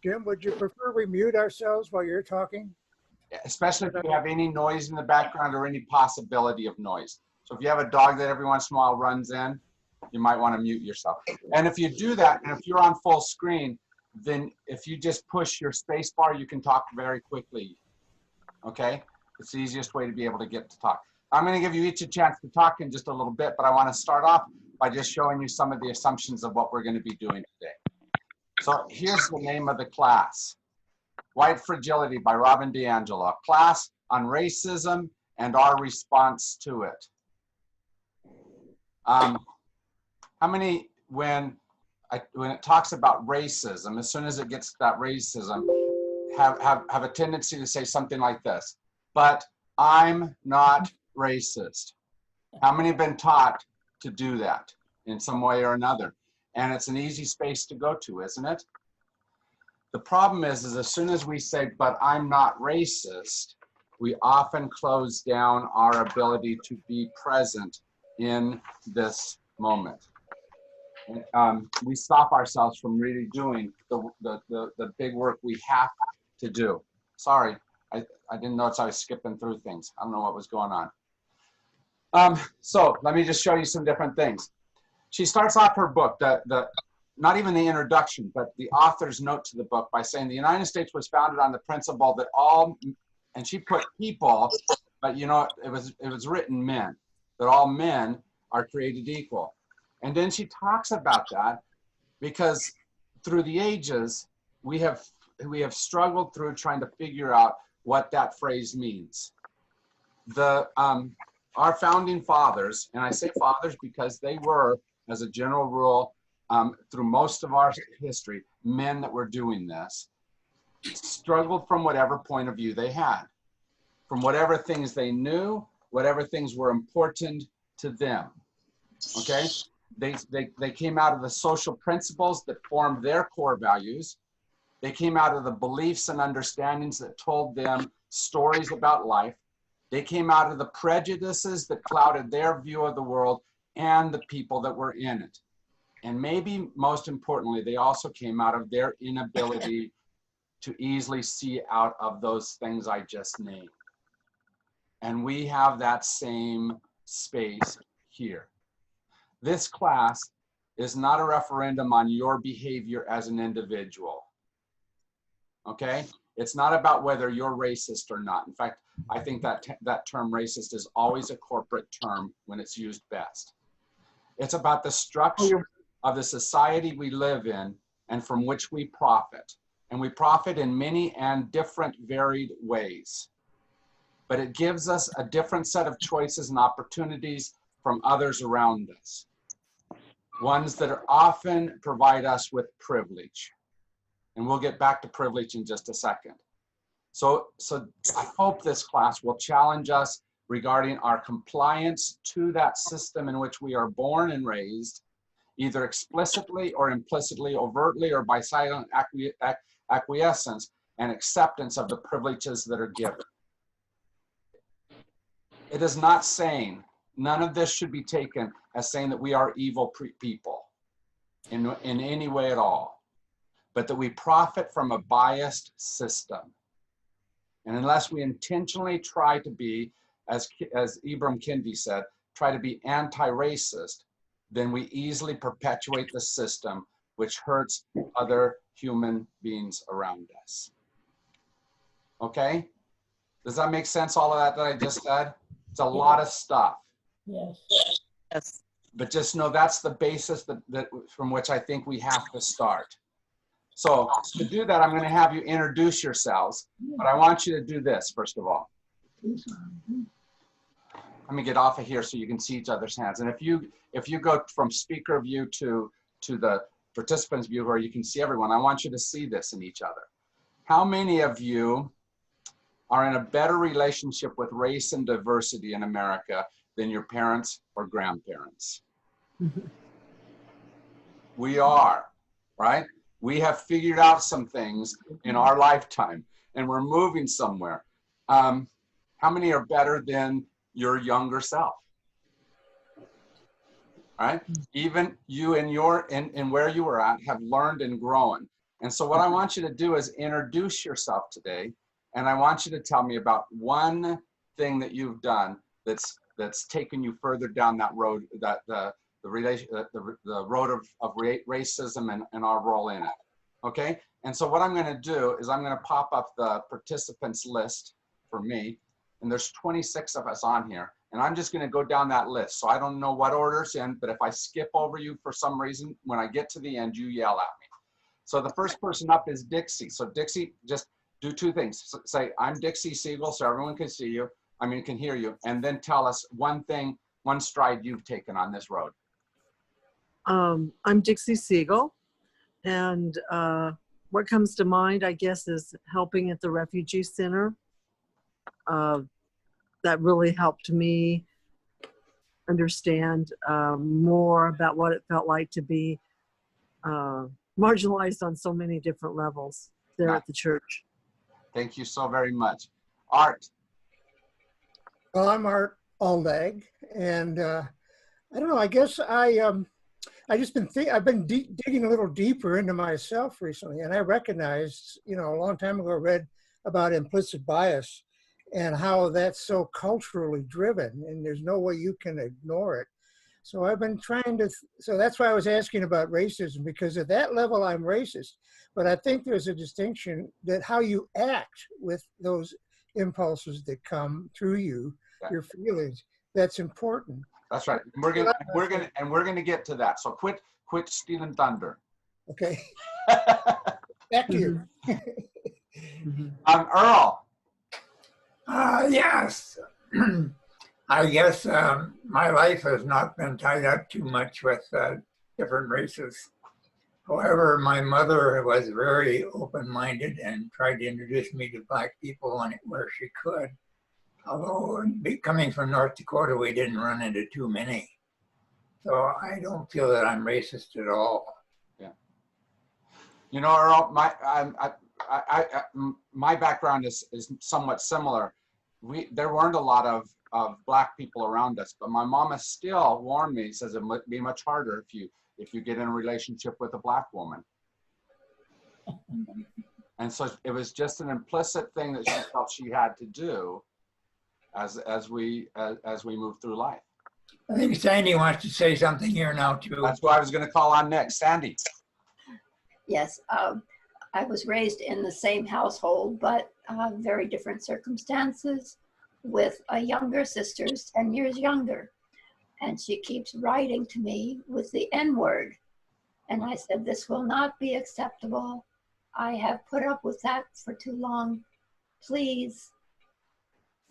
Jim, would you prefer we mute ourselves while you're talking? Especially if you have any noise in the background or any possibility of noise. So if you have a dog that every once in a while runs in, you might want to mute yourself. And if you do that, and if you're on full screen, then if you just push your space bar, you can talk very quickly. Okay? It's the easiest way to be able to get to talk. I'm going to give you each a chance to talk in just a little bit, but I want to start off by just showing you some of the assumptions of what we're going to be doing today. So here's the name of the class. White Fragility by Robin DiAngelo, a class on racism and our response to it. How many, when it talks about racism, as soon as it gets to that racism, have a tendency to say something like this, but I'm not racist. How many have been taught to do that in some way or another? And it's an easy space to go to, isn't it? The problem is as soon as we say, but I'm not racist, we often close down our ability to be present in this moment. We stop ourselves from really doing the big work we have to do. Sorry, I didn't notice I was skipping through things. I don't know what was going on. So let me just show you some different things. She starts off her book, not even the introduction, but the author's note to the book by saying the United States was founded on the principle that all, and she put people, but you know, it was written men, that all men are created equal. And then she talks about that because through the ages, we have struggled through trying to figure out what that phrase means. Our founding fathers, and I say fathers because they were, as a general rule, through most of our history, men that were doing this, struggled from whatever point of view they had, from whatever things they knew, whatever things were important to them, okay? They came out of the social principles that formed their core values. They came out of the beliefs and understandings that told them stories about life. They came out of the prejudices that clouded their view of the world and the people that were in it. And maybe most importantly, they also came out of their inability to easily see out of those things I just named. And we have that same space here. This class is not a referendum on your behavior as an individual. Okay? It's not about whether you're racist or not. In fact, I think that term racist is always a corporate term when it's used best. It's about the structure of the society we live in and from which we profit. And we profit in many and different varied ways. But it gives us a different set of choices and opportunities from others around us. Ones that are often provide us with privilege. And we'll get back to privilege in just a second. So I hope this class will challenge us regarding our compliance to that system in which we are born and raised, either explicitly or implicitly, overtly or by silent acquiescence and acceptance of the privileges that are given. It is not saying, none of this should be taken as saying that we are evil people in any way at all, but that we profit from a biased system. And unless we intentionally try to be, as Ibram Kendi said, try to be anti-racist, then we easily perpetuate the system which hurts other human beings around us. Okay? Does that make sense, all of that I just said? It's a lot of stuff. Yes. Yes. But just know that's the basis that from which I think we have to start. So to do that, I'm going to have you introduce yourselves, but I want you to do this first of all. Let me get off of here so you can see each other's hands. And if you go from speaker view to the participants view where you can see everyone, I want you to see this in each other. How many of you are in a better relationship with race and diversity in America than your parents or grandparents? We are, right? We have figured out some things in our lifetime and we're moving somewhere. How many are better than your younger self? Right? Even you in where you were at have learned and grown. And so what I want you to do is introduce yourself today. And I want you to tell me about one thing that you've done that's taken you further down that road, that the road of racism and our role in it. Okay? And so what I'm going to do is I'm going to pop up the participants list for me. And there's 26 of us on here. And I'm just going to go down that list. So I don't know what order's in, but if I skip over you for some reason, when I get to the end, you yell at me. So the first person up is Dixie. So Dixie, just do two things. Say, I'm Dixie Siegel, so everyone can see you. I mean, can hear you. And then tell us one thing, one stride you've taken on this road. I'm Dixie Siegel, and what comes to mind, I guess, is helping at the refugee center. That really helped me understand more about what it felt like to be marginalized on so many different levels there at the church. Thank you so very much. Art. Well, I'm Art Aldag, and I don't know. I guess I've been digging a little deeper into myself recently, and I recognized, a long time ago, I read about implicit bias and how that's so culturally driven, and there's no way you can ignore it. So I've been trying to. So that's why I was asking about racism, because at that level I'm racist, but I think there's a distinction that how you act with those impulses that come through you, your feelings, that's important. That's right. We're gonna get to that. So quit stealing thunder. Okay. Back to you. Earl. Yes. I guess my life has not been tied up too much with different races. However, my mother was very open-minded and tried to introduce me to Black people where she could. Although coming from North Dakota, we didn't run into too many. So I don't feel that I'm racist at all. Yeah. Earl, my background is somewhat similar. There weren't a lot of Black people around us, but my mama still warned me, says it would be much harder if you get in a relationship with a Black woman. And so it was just an implicit thing that she felt she had to do as we move through life. I think Sandy wants to say something here now too. That's who I was going to call on next. Sandy. Yes, I was raised in the same household, but very different circumstances, with a younger sister, 10 years younger. And she keeps writing to me with the N-word. And I said, this will not be acceptable. I have put up with that for too long. Please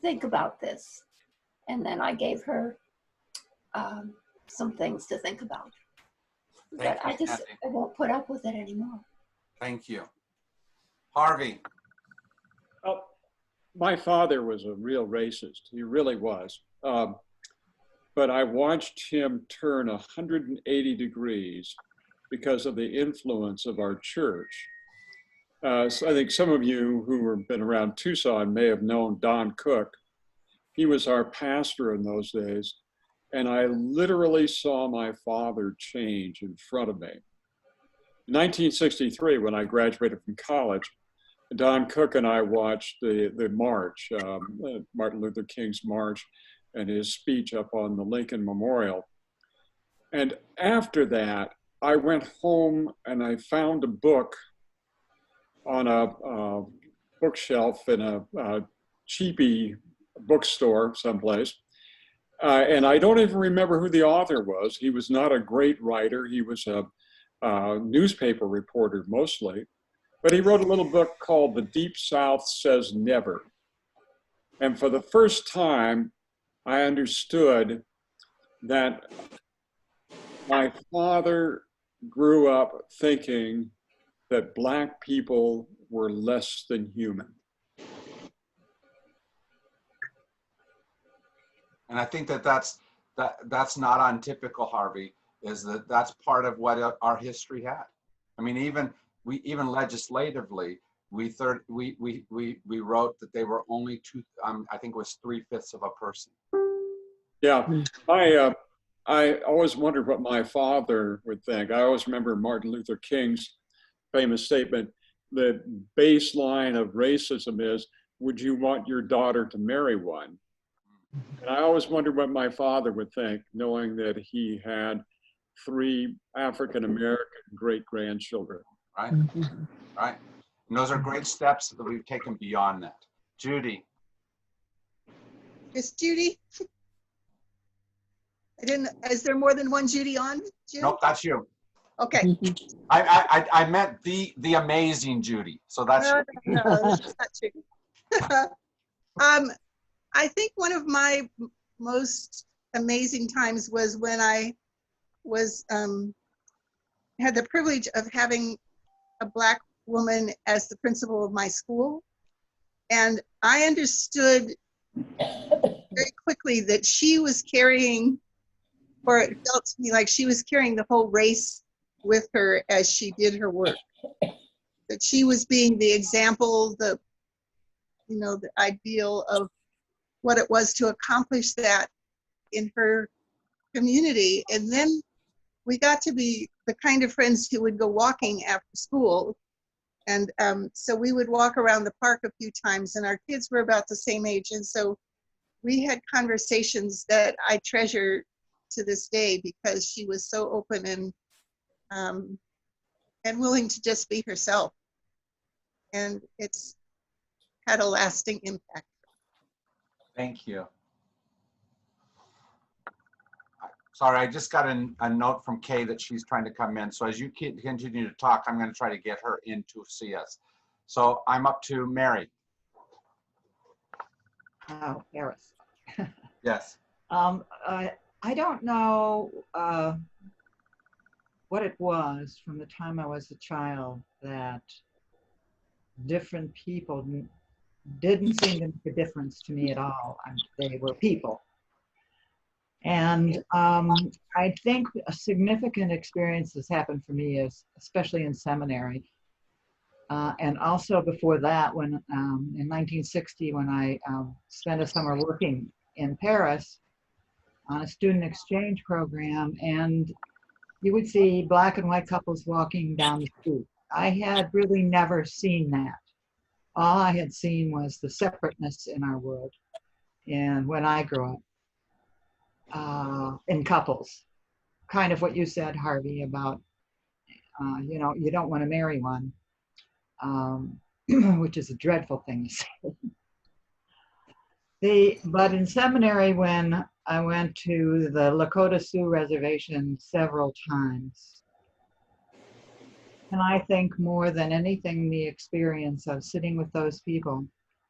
think about this. And then I gave her some things to think about. But I won't put up with it anymore. Thank you. Harvey. Oh, my father was a real racist. He really was. But I watched him turn 180 degrees because of the influence of our church. So I think some of you who have been around Tucson may have known Don Cook. He was our pastor in those days. And I literally saw my father change in front of me. In 1963, when I graduated from college, Don Cook and I watched the march, Martin Luther King's march, and his speech up on the Lincoln Memorial. And after that, I went home and I found a book on a bookshelf in a cheapy bookstore someplace. And I don't even remember who the author was. He was not a great writer. He was a newspaper reporter mostly. But he wrote a little book called The Deep South Says Never. And for the first time, I understood that my father grew up thinking that Black people were less than human. And I think that's not untypical, Harvey, is that's part of what our history had. I mean, even legislatively, we wrote that they were only I think it was 3/5 of a person. Yeah, I always wondered what my father would think. I always remember Martin Luther King's famous statement, the baseline of racism is, would you want your daughter to marry one? And I always wondered what my father would think, knowing that he had 3 African-American great-grandchildren. Right, right. And those are great steps that we've taken beyond that. Judy. Is Judy? I didn't, is there more than one Judy on? Jim? Nope, that's you. Okay. I meant the amazing Judy. So that's No, that's not true. I think one of my most amazing times was when I was had the privilege of having a Black woman as the principal of my school, and I understood very quickly that she was carrying, or it felt to me like she was carrying the whole race with her as she did her work. That she was being the example, the ideal of what it was to accomplish that in her community. And then we got to be the kind of friends who would go walking after school. And so we would walk around the park a few times, and our kids were about the same age. And so we had conversations that I treasure to this day, because she was so open and willing to just be herself. And it's had a lasting impact. Thank you. Sorry, I just got a note from Kay that she's trying to come in. So as you continue to talk, I'm going to try to get her in to see us. So I'm up to Mary. Oh, Harris. Yes. I don't know what it was from the time I was a child that different people didn't seem to make a difference to me at all. They were people. And I think a significant experience that's happened for me is, especially in seminary, and also before that, when in 1960, when I spent a summer working in Paris on a student exchange program, and you would see Black and white couples walking down the street. I had really never seen that. All I had seen was the separateness in our world. And when I grew up, in couples, kind of what you said, Harvey, about, you don't want to marry one, which is a dreadful thing to say. But in seminary, when I went to the Lakota Sioux Reservation several times, and I think more than anything, the experience of sitting with those people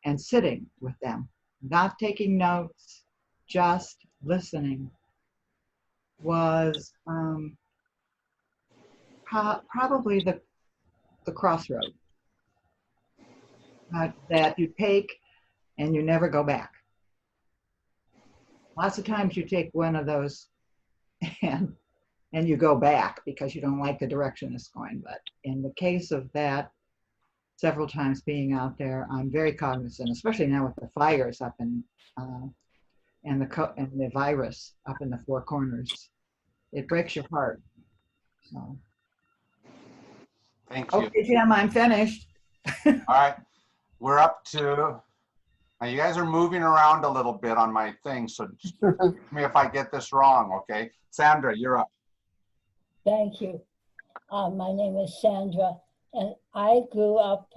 and sitting with them, not taking notes, just listening, was probably the crossroad that you take and you never go back. Lots of times you take one of those and you go back because you don't like the direction it's going. But in the case of that, several times being out there, I'm very cognizant, especially now with the fires up in and the virus up in the Four Corners. It breaks your heart. So. Thank you. Okay, Jim, I'm finished. All right, we're up to, now you guys are moving around a little bit on my thing, so just tell me if I get this wrong, okay? Sandra, you're up. Thank you. My name is Sandra, and I grew up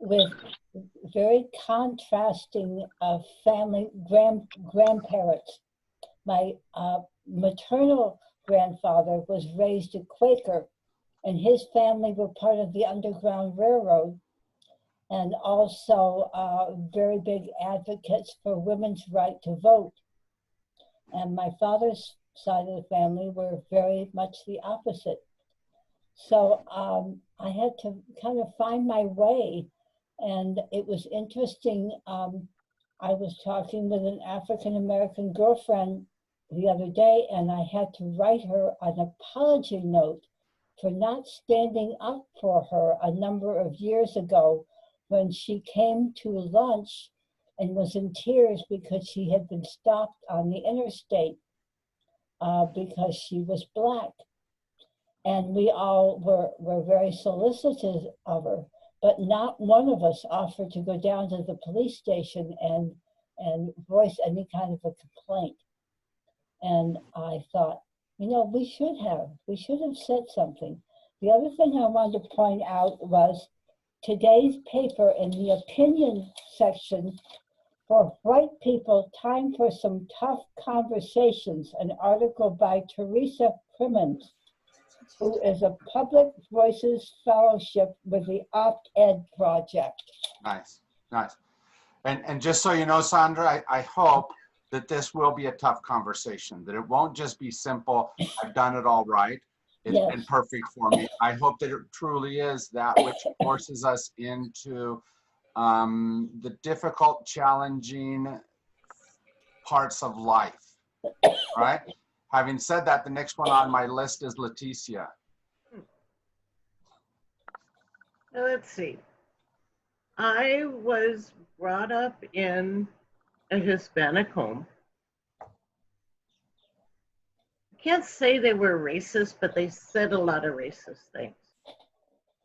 with very contrasting family grandparents. My maternal grandfather was raised a Quaker, and his family were part of the Underground Railroad, and also very big advocates for women's right to vote. And my father's side of the family were very much the opposite. So I had to kind of find my way, and it was interesting. I was talking with an African-American girlfriend the other day, and I had to write her an apology note for not standing up for her a number of years ago when she came to lunch and was in tears because she had been stopped on the interstate because she was Black. and we all were very solicitous of her, but not one of us offered to go down to the police station and voice any kind of a complaint. And I thought, we should have said something. The other thing I wanted to point out was today's paper in the opinion section for white people, time for some tough conversations, an article by Teresa Crimmins, who is a Public Voices Fellowship with the Opt-Ed Project. Nice, nice. And just so you know, Sandra, I hope that this will be a tough conversation, that it won't just be simple, I've done it all right, it's Yes. been perfect for me. I hope that it truly is that which forces us into the difficult, challenging parts of life, right? Having said that, the next one on my list is Leticia. Let's see. I was brought up in a Hispanic home. I can't say they were racist, but they said a lot of racist things.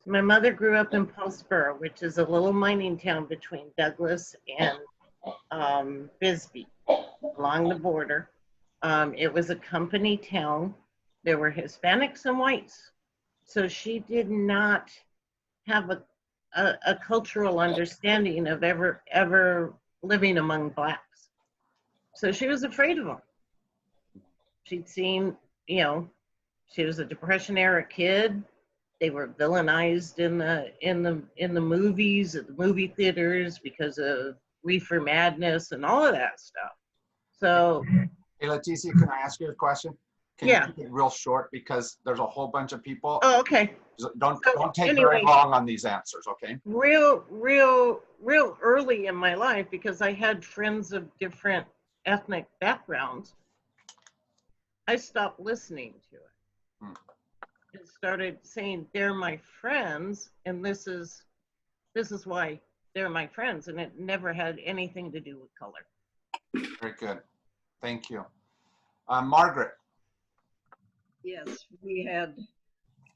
My mother grew up in Paulsboro, which is a little mining town between Douglas and Bisbee, along the border. It was a company town. There were Hispanics and whites. So she did not have a cultural understanding of ever living among Blacks. So she was afraid of them. She'd seen, she was a Depression era kid. They were villainized in the movies, at the movie theaters because of reefer madness and all of that stuff. So, Hey, Leticia, can I ask you a question? Can Yeah. you keep it real short because there's a whole bunch of people. Oh, okay. Don't take anyway, very long on these answers, okay? Real early in my life, because I had friends of different ethnic backgrounds, I stopped listening to it. And started saying they're my friends, and this is why they're my friends, and it never had anything to do with color. Very good. Thank you. Margaret. Yes, we had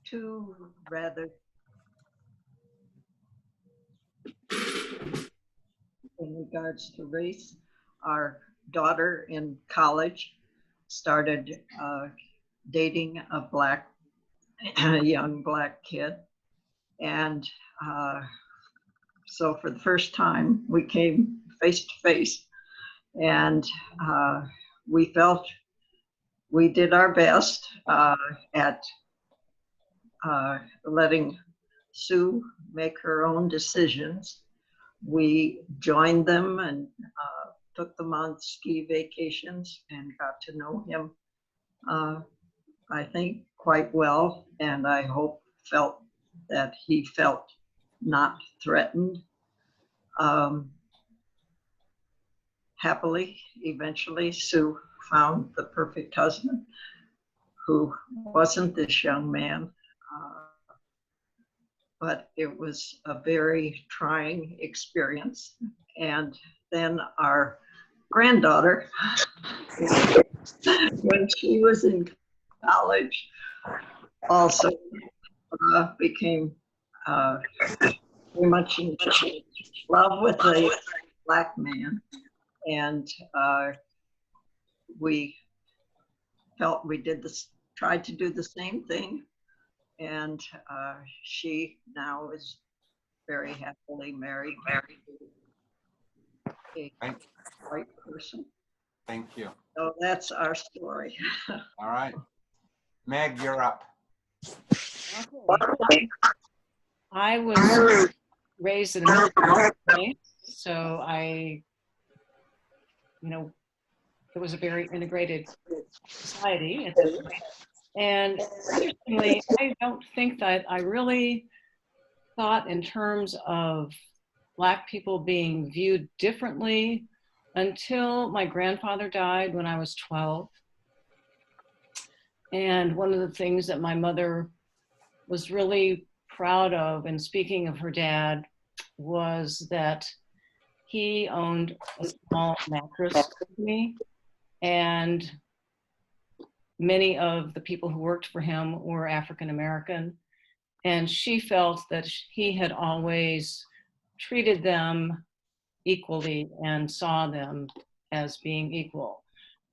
two rather in regards to race. Our daughter in college started dating a young black kid. And so for the first time, we came face to face, and we felt we did our best at letting Sue make her own decisions. We joined them and took them on ski vacations and got to know him, I think, quite well. And I hope felt that he felt not threatened. Happily, eventually, Sue found the perfect husband who wasn't this young man. But it was a very trying experience. And then our granddaughter, when she was in college, also became very much in love with a black man. And we felt we tried to do the same thing. And she now is very happily married to a white person. Thank you. So that's our story. All right. Meg, you're up. Okay. I was raised in a family, so it was a very integrated society at that point. And interestingly, I don't think that I really thought in terms of Black people being viewed differently until my grandfather died when I was 12. And one of the things that my mother was really proud of, and speaking of her dad, was that he owned a small mattress company, and many of the people who worked for him were African American, and she felt that he had always treated them equally and saw them as being equal.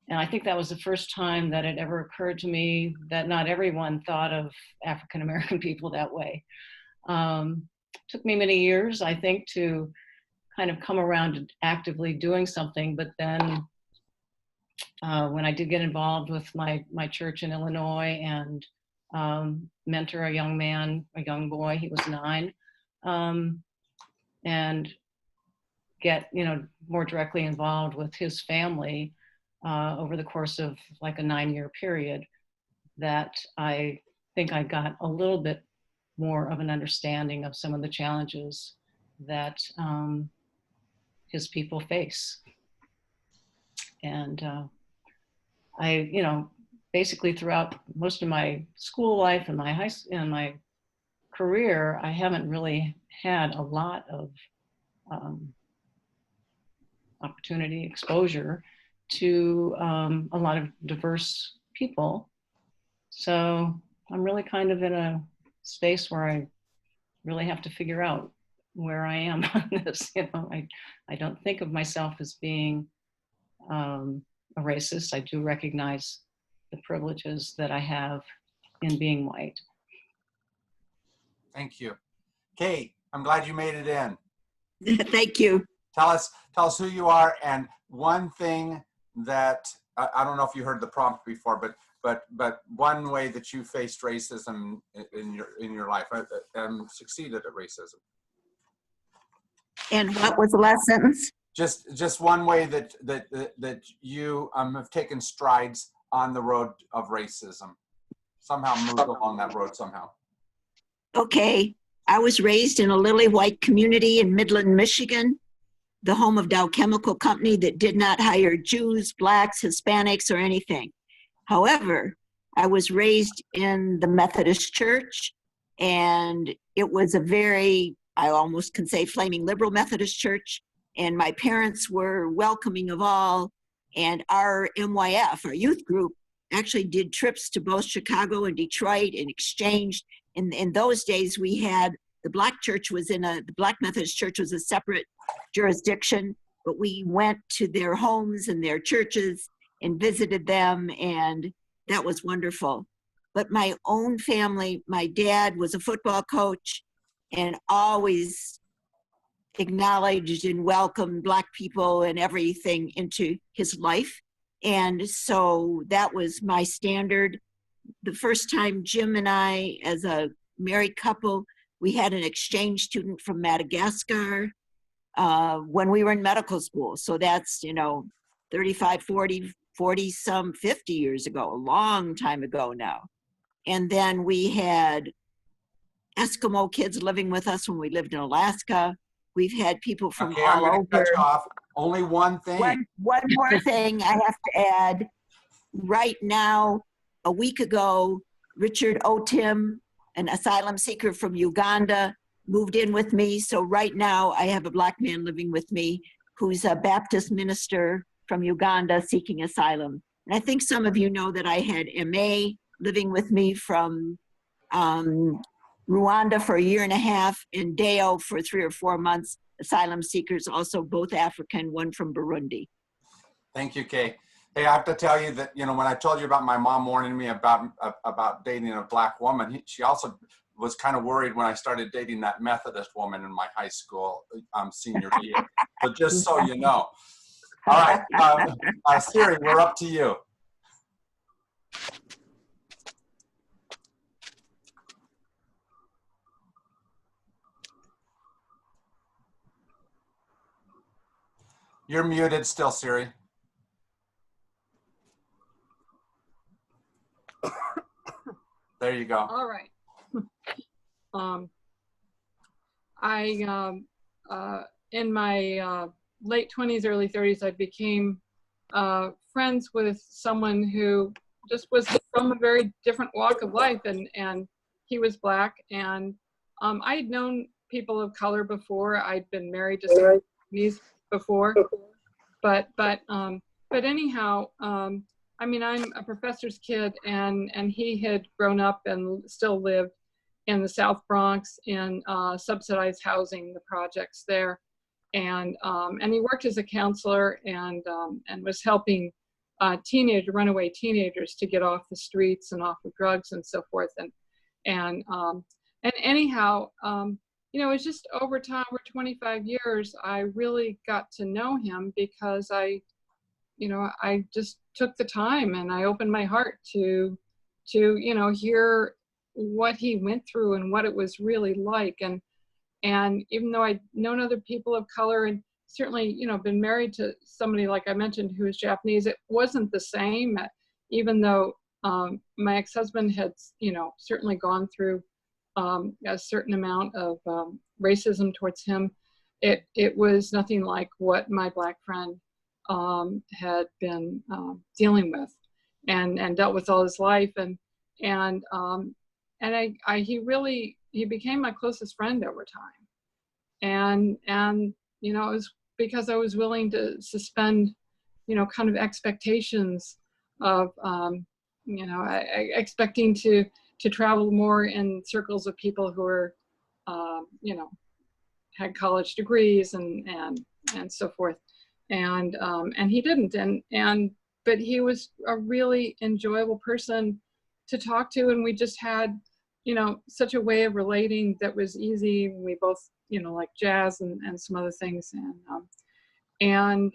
And I think that was the first time that it ever occurred to me that not everyone thought of African American people that way. Took me many years, I think, to kind of come around to actively doing something. But then when I did get involved with my church in Illinois and mentor a young man, a young boy, he was 9, and get, more directly involved with his family over the course of like a 9-year period, that I think I got a little bit more of an understanding of some of the challenges that his people face. And I, basically throughout most of my school life and my career, I haven't really had a lot of opportunity, exposure to a lot of diverse people. So I'm really kind of in a space where I really have to figure out where I am on this. I don't think of myself as being a racist. I do recognize the privileges that I have in being white. Thank you. Kate, I'm glad you made it in. Thank you. Tell us who you are, and one thing that I don't know if you heard the prompt before, but one way that you faced racism in your life and succeeded at racism. And what was the last sentence? Just one way that you have taken strides on the road of racism. Somehow moved along that road somehow. Okay. I was raised in a lily white community in Midland, Michigan, the home of Dow Chemical Company that did not hire Jews, Blacks, Hispanics, or anything. However, I was raised in the Methodist Church, and it was a very, I almost can say, flaming liberal Methodist church. And my parents were welcoming of all. And our MYF, our youth group, actually did trips to both Chicago and Detroit and exchanged. In those days, we had the Black church the Black Methodist Church was a separate jurisdiction, but we went to their homes and their churches and visited them, and that was wonderful. But my own family, my dad was a football coach and always acknowledged and welcomed Black people and everything into his life. And so that was my standard. The first time Jim and I, as a married couple, we had an exchange student from Madagascar when we were in medical school. So that's, 35, 40 some 50 years ago, a long time ago now. And then we had Eskimo kids living with us when we lived in Alaska. We've had people from all over. Cut you off. Only one thing. One more thing I have to add. Right now, a week ago, Richard Otim, an asylum seeker from Uganda, moved in with me. So right now I have a Black man living with me who's a Baptist minister from Uganda seeking asylum. And I think some of you know that I had MA living with me from Rwanda for 1.5 years and Deo for 3 or 4 months, asylum seekers, also both African, one from Burundi. Thank you, Kay. Hey, I have to tell you that, when I told you about my mom warning me about dating a Black woman, she also was kind of worried when I started dating that Methodist woman in my high school senior year. So just so you know. All right, Siri, we're up to you. You're muted still, Siri. There you go. All right. In my late 20s, early 30s, I became friends with someone who just was from a very different walk of life, and he was Black, and I had known people of color before. I'd been married to some before, but anyhow, I mean, I'm a professor's kid, and he had grown up and still lived in the South Bronx in subsidized housing, the projects there, and he worked as a counselor and was helping runaway teenagers to get off the streets and off of drugs and so forth, and anyhow, you know, it's just over time, over 25 years, I really got to know him because I just took the time and I opened my heart to you know, hear what he went through and what it was really like. And even though I'd known other people of color and certainly, you know, been married to somebody, like I mentioned, who was Japanese, it wasn't the same, even though my ex-husband had, you know, certainly gone through a certain amount of racism towards him. It was nothing like what my Black friend had been dealing with and dealt with all his life. He became my closest friend over time. And you know, it was because I was willing to suspend, you know, kind of expectations of, you know, expecting to travel more in circles of people who were, you know, had college degrees and so forth. And he didn't. But he was a really enjoyable person to talk to. And we just had, you know, such a way of relating that was easy. We both, you know, like jazz and some other things. And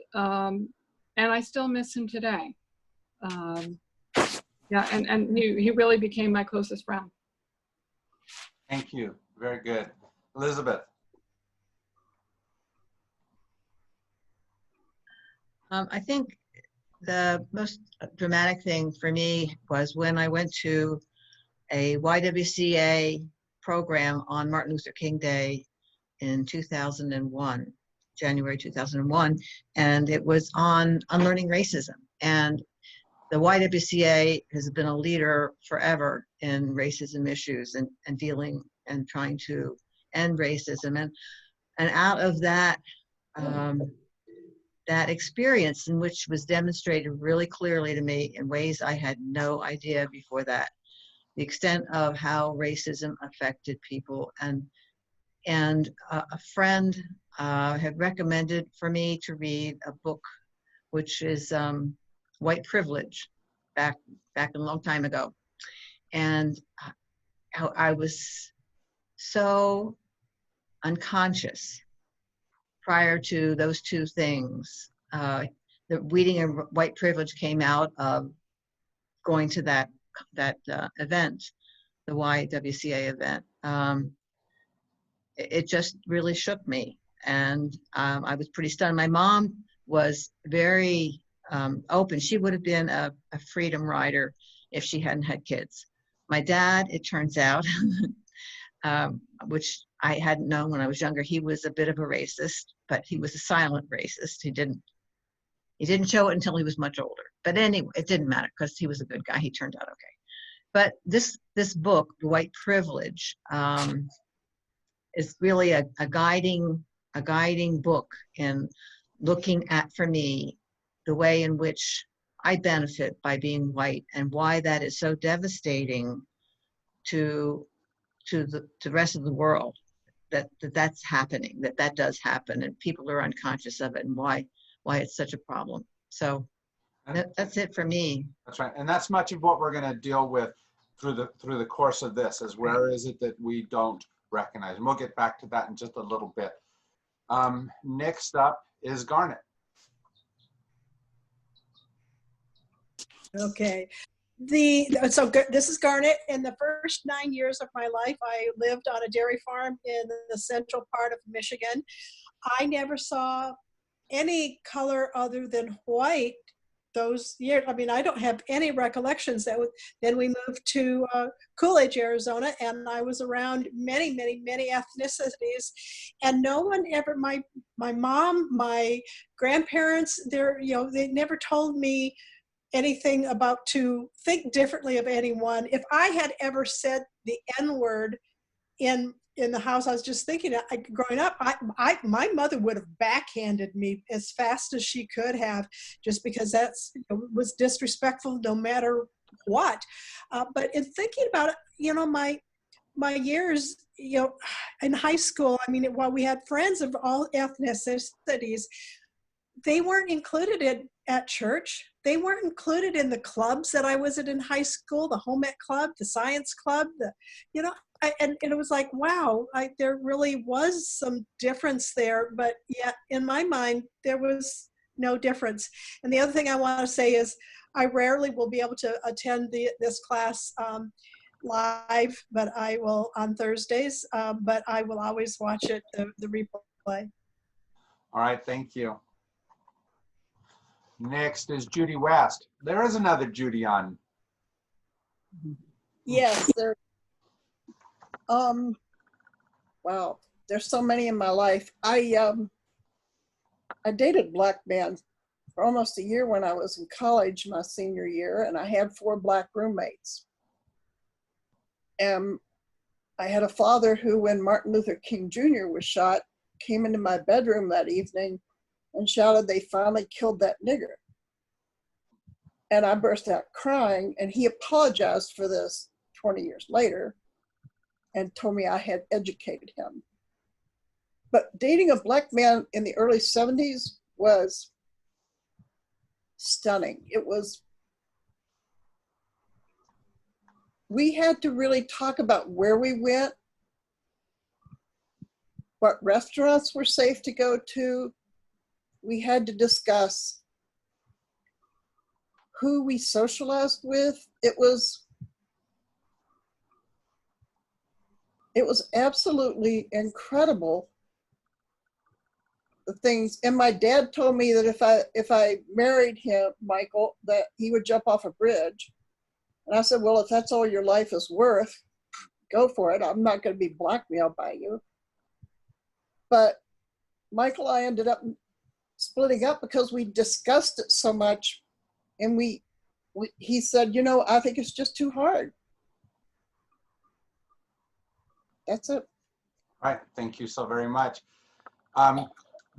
I still miss him today. Yeah, and he really became my closest friend. Thank you. Very good. Elizabeth. I think the most dramatic thing for me was when I went to a YWCA program on Martin Luther King Day in 2001, January 2001, and it was on unlearning racism. And the YWCA has been a leader forever in racism issues and dealing and trying to end racism. And out of that, that experience, in which was demonstrated really clearly to me in ways I had no idea before that, the extent of how racism affected people. And a friend had recommended for me to read a book, which is White Privilege, back a long time ago. And I was so unconscious prior to those two things. The reading of White Privilege came out of going to that event, the YWCA event. It just really shook me, and I was pretty stunned. My mom was very open. She would have been a freedom rider if she hadn't had kids. My dad, it turns out, which I hadn't known when I was younger, he was a bit of a racist, but he was a silent racist. He didn't show it until he was much older. But anyway, it didn't matter because he was a good guy. He turned out okay. But this book, White Privilege, is really a guiding book in looking at, for me, the way in which I benefit by being white and why that is so devastating to the rest of the world, that's happening, that does happen, and people are unconscious of it, and why it's such a problem. So that's it for me. That's right, and that's much of what we're going to deal with through the course of this, is where is it that we don't recognize, and we'll get back to that in just a little bit. Next up is Garnet. Okay. This is Garnet. In the first 9 years of my life, I lived on a dairy farm in the central part of Michigan. I never saw any color other than white those years. I mean, I don't have any recollections. Then we moved to Coolidge, Arizona, and I was around many ethnicities, and no one ever, my mom, my grandparents, they never told me anything about to think differently of anyone. If I had ever said the N-word in in the house. I was just thinking, growing up, my mother would have backhanded me as fast as she could have, just because that's was disrespectful no matter what. But in thinking about it, my years, in high school, I mean, while we had friends of all ethnicities, they weren't included at church. They weren't included in the clubs that I was in high school, the home ec club, the science club, and it was like, wow, there really was some difference there. But yet in my mind, there was no difference. And the other thing I want to say is I rarely will be able to attend this class live, but I will on Thursdays, but I will always watch it, the replay. All right, thank you. Next is Judy West. There is another Judy on. Yes, there. Wow, there's so many in my life. I dated a black man for almost a year when I was in college, my senior year, and I had 4 black roommates. And I had a father who, when Martin Luther King Jr. was shot, came into my bedroom that evening and shouted, "They finally killed that nigger." And I burst out crying, and he apologized for this 20 years later and told me I had educated him. But dating a black man in the early 70s was stunning. We had to really talk about where we went, what restaurants were safe to go to. We had to discuss who we socialized with. It was absolutely incredible, the things. And my dad told me that if I married him, Michael, that he would jump off a bridge. And I said, well, if that's all your life is worth, go for it. I'm not going to be blackmailed by you. But Michael and I ended up splitting up because we discussed it so much. And he said, I think it's just too hard. That's it. All right, thank you so very much.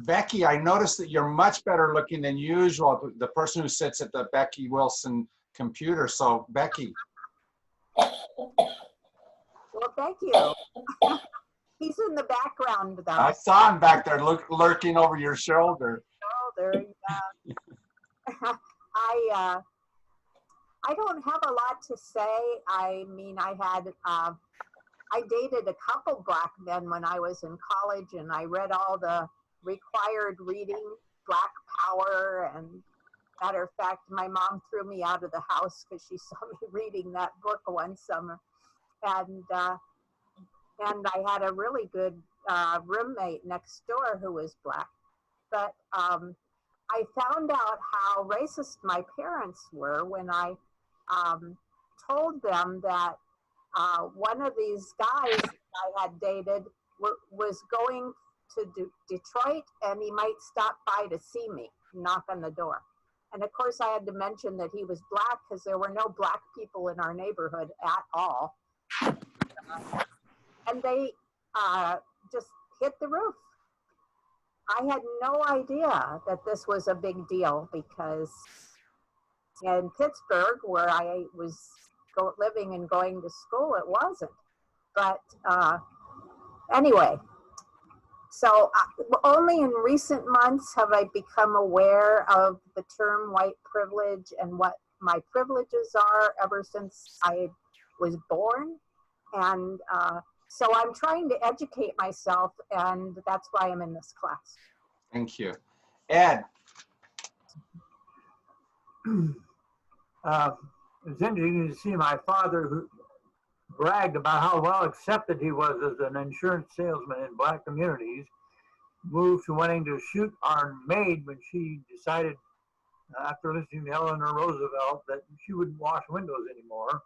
Becky, I noticed that you're much better looking than usual, the person who sits at the Becky Wilson computer. So Becky. Well, thank you. He's in the background though. I saw him back there lurking over your shoulder. Oh, there you go. I don't have a lot to say. I mean, I dated a couple black men when I was in college, and I read all the required reading, Black Power, and matter of fact, my mom threw me out of the house because she saw me reading that book one summer. And I had a really good roommate next door who was black. But I found out how racist my parents were when I told them that one of these guys I had dated was going to Detroit, and he might stop by to see me, knock on the door. And of course I had to mention that he was black because there were no black people in our neighborhood at all. And they just hit the roof. I had no idea that this was a big deal, because in Pittsburgh, where I was living and going to school, it wasn't. But anyway, so only in recent months have I become aware of the term white privilege and what my privileges are ever since I was born. And so I'm trying to educate myself, and that's why I'm in this class. Thank you. Ed. It's interesting to see my father, who bragged about how well accepted he was as an insurance salesman in black communities, moved to wanting to shoot our maid when she decided, after listening to Eleanor Roosevelt, that she wouldn't wash windows anymore,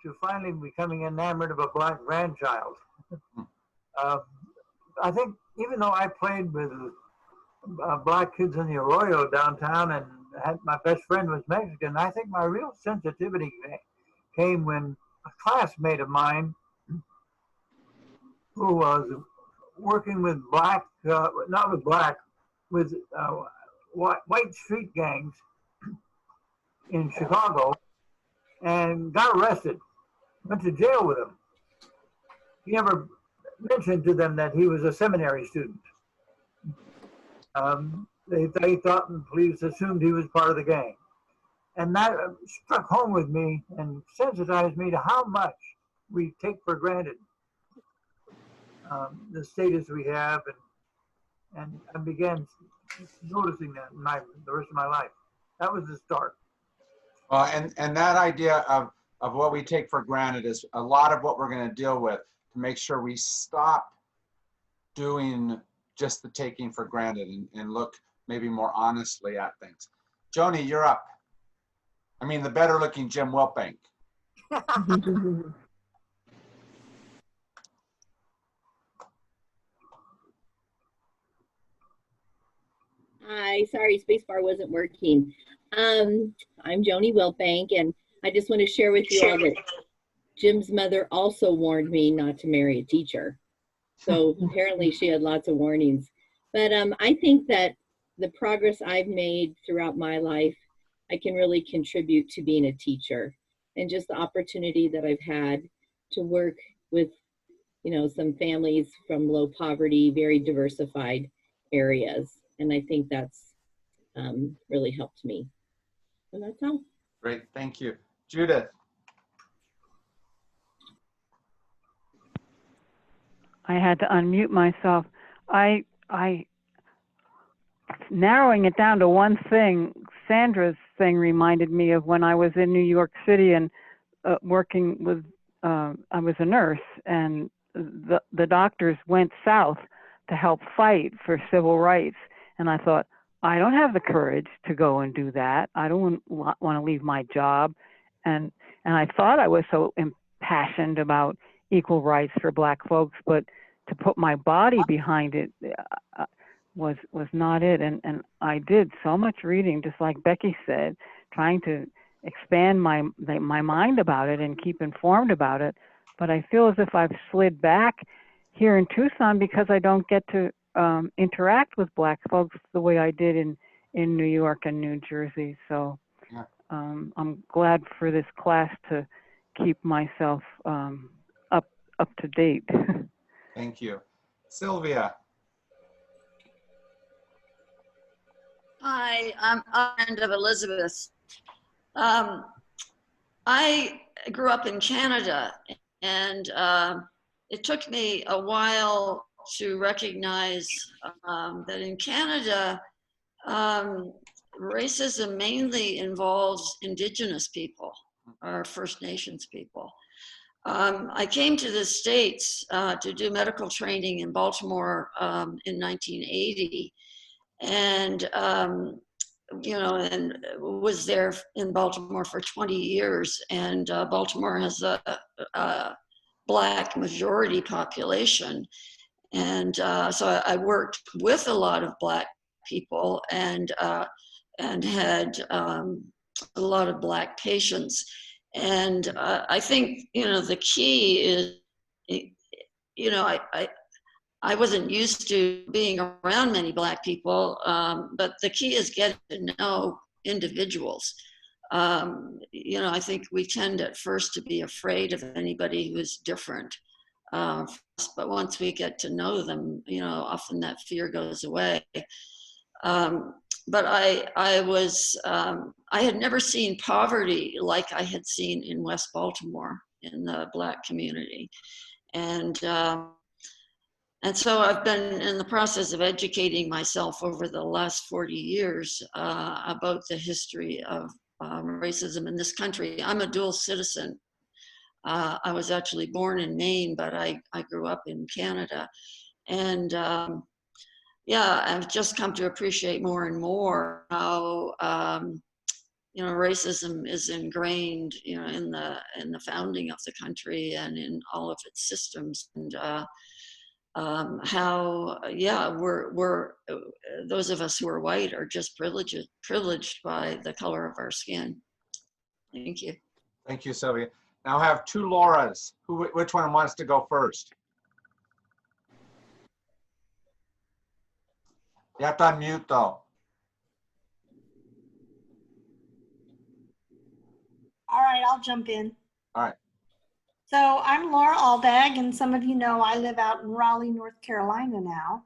to finally becoming enamored of a black grandchild. I think even though I played with black kids in the Arroyo downtown and my best friend was Mexican, I think my real sensitivity came when a classmate of mine who was working with black, not with black, with white street gangs in Chicago, and got arrested, went to jail with them. He never mentioned to them that he was a seminary student. They thought, and police assumed he was part of the gang. And that struck home with me and sensitized me to how much we take for granted the status we have, and I began noticing that in the rest of my life. That was the start. And that idea of what we take for granted is a lot of what we're going to deal with to make sure we stop doing just the taking for granted and look maybe more honestly at things. Joni, you're up. I mean, the better looking Jim Wilbank. Hi, sorry, spacebar wasn't working. I'm Joni Wilbank, and I just want to share with you all that Jim's mother also warned me not to marry a teacher. So apparently she had lots of warnings. But I think that the progress I've made throughout my life, I can really contribute to being a teacher, and just the opportunity that I've had to work with, some families from low poverty, very diversified areas. And I think that's really helped me. And that's all. Great, thank you. Judith. I had to unmute myself. I narrowing it down to one thing, Sandra's thing reminded me of when I was in New York City and working with, I was a nurse, and the doctors went south to help fight for civil rights. And I thought, I don't have the courage to go and do that. I don't want to leave my job. And I thought I was so impassioned about equal rights for Black folks, but to put my body behind it was not it. And I did so much reading, just like Becky said, trying to expand my mind about it and keep informed about it. But I feel as if I've slid back here in Tucson because I don't get to interact with Black folks the way I did in New York and New Jersey. So I'm glad for this class to keep myself up to date. Thank you. Sylvia. Hi, I'm a friend of Elizabeth. I grew up in Canada, and it took me a while to recognize that in Canada, racism mainly involves Indigenous people or First Nations people. I came to the States to do medical training in Baltimore in 1980, and and was there in Baltimore for 20 years. And Baltimore has a Black majority population. And so I worked with a lot of Black people and had a lot of Black patients. And I think, the key is, I wasn't used to being around many Black people, but the key is getting to know individuals. I think we tend at first to be afraid of anybody who's different. But once we get to know them, often that fear goes away. But I had never seen poverty like I had seen in West Baltimore in the Black community. And so I've been in the process of educating myself over the last 40 years about the history of racism in this country. I'm a dual citizen. I was actually born in Maine, but I grew up in Canada. And I've just come to appreciate more and more how racism is ingrained, in the founding of the country and in all of its systems. And how we're those of us who are white are just privileged by the color of our skin. Thank you. Thank you, Sylvia. Now I have two Lauras. Which one wants to go first? You have to unmute though. All right, I'll jump in. All right. So I'm Laura Aldag, and some of you know I live out in Raleigh, North Carolina now.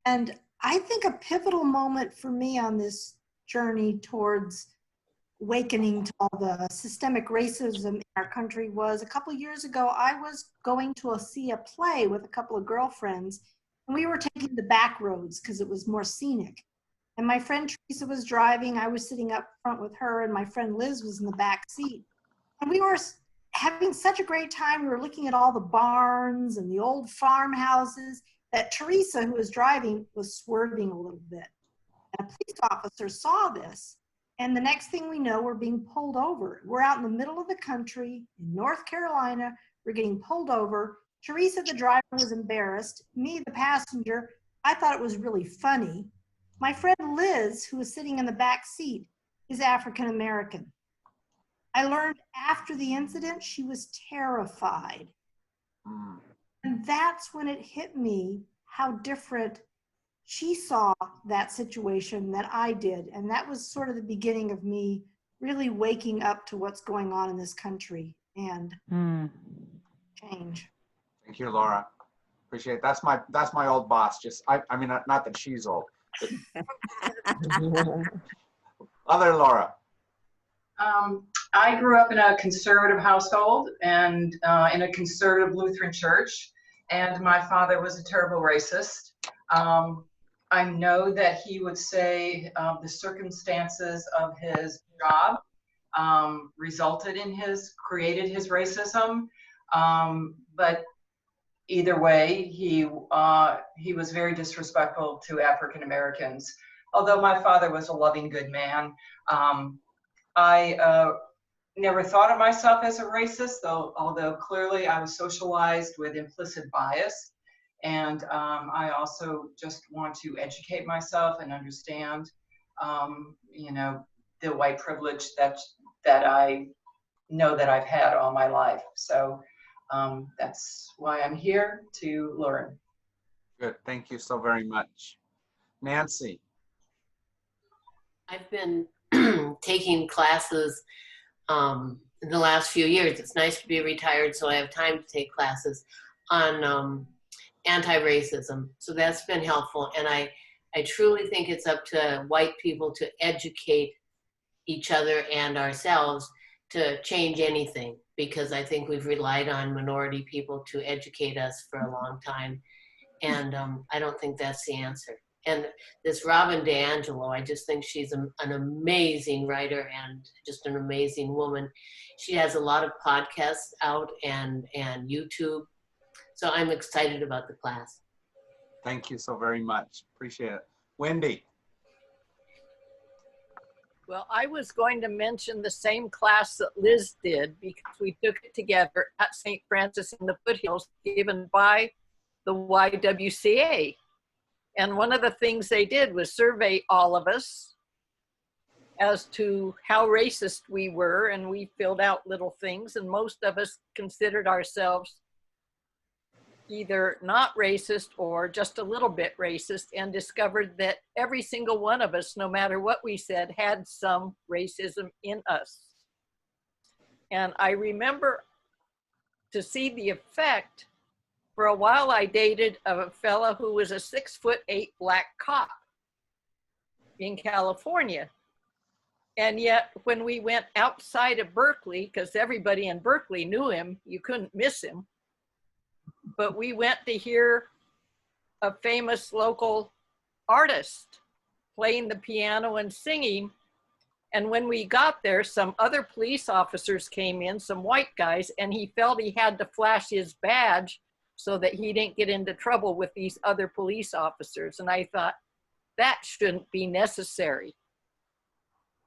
And I think a pivotal moment for me on this journey towards awakening to all the systemic racism in our country was a couple of years ago. I was going to see a play with a couple of girlfriends, and we were taking the back roads because it was more scenic. And my friend Teresa was driving. I was sitting up front with her, and my friend Liz was in the back seat. And we were having such a great time. We were looking at all the barns and the old farmhouses that Teresa, who was driving, was swerving a little bit. And a police officer saw this. And the next thing we know, we're being pulled over. We're out in the middle of the country in North Carolina. We're getting pulled over. Teresa, the driver, was embarrassed. Me, the passenger, I thought it was really funny. My friend Liz, who was sitting in the back seat, is African American. I learned after the incident she was terrified. And that's when it hit me how different she saw that situation than I did. And that was sort of the beginning of me really waking up to what's going on in this country and change. Thank you, Laura. Appreciate it. That's my old boss. Just I mean, not that she's old. Other Laura. I grew up in a conservative household and in a conservative Lutheran church, and my father was a terrible racist. I know that he would say the circumstances of his job created his racism, but either way, he was very disrespectful to African Americans. Although my father was a loving, good man, I never thought of myself as a racist, although clearly I was socialized with implicit bias. And I also just want to educate myself and understand, you know, the white privilege that I know that I've had all my life. So that's why I'm here to learn. Good. Thank you so very much. Nancy. I've been taking classes in the last few years. It's nice to be retired, so I have time to take classes on anti-racism. So that's been helpful. And I truly think it's up to white people to educate each other and ourselves to change anything, because I think we've relied on minority people to educate us for a long time. And I don't think that's the answer. And this Robin DiAngelo, I just think she's an amazing writer and just an amazing woman. She has a lot of podcasts out and YouTube. So I'm excited about the class. Thank you so very much. Appreciate it. Wendy. Well, I was going to mention the same class that Liz did because we took it together at St. Francis in the Foothills, given by the YWCA. And one of the things they did was survey all of us as to how racist we were, and we filled out little things, and most of us considered ourselves either not racist or just a little bit racist, and discovered that every single one of us, no matter what we said, had some racism in us. And I remember to see the effect. For a while, I dated a fella who was a 6'8" black cop in California. And yet when we went outside of Berkeley, because everybody in Berkeley knew him, you couldn't miss him. But we went to hear a famous local artist playing the piano and singing. And when we got there, some other police officers came in, some white guys, and he felt he had to flash his badge so that he didn't get into trouble with these other police officers. And I thought, that shouldn't be necessary.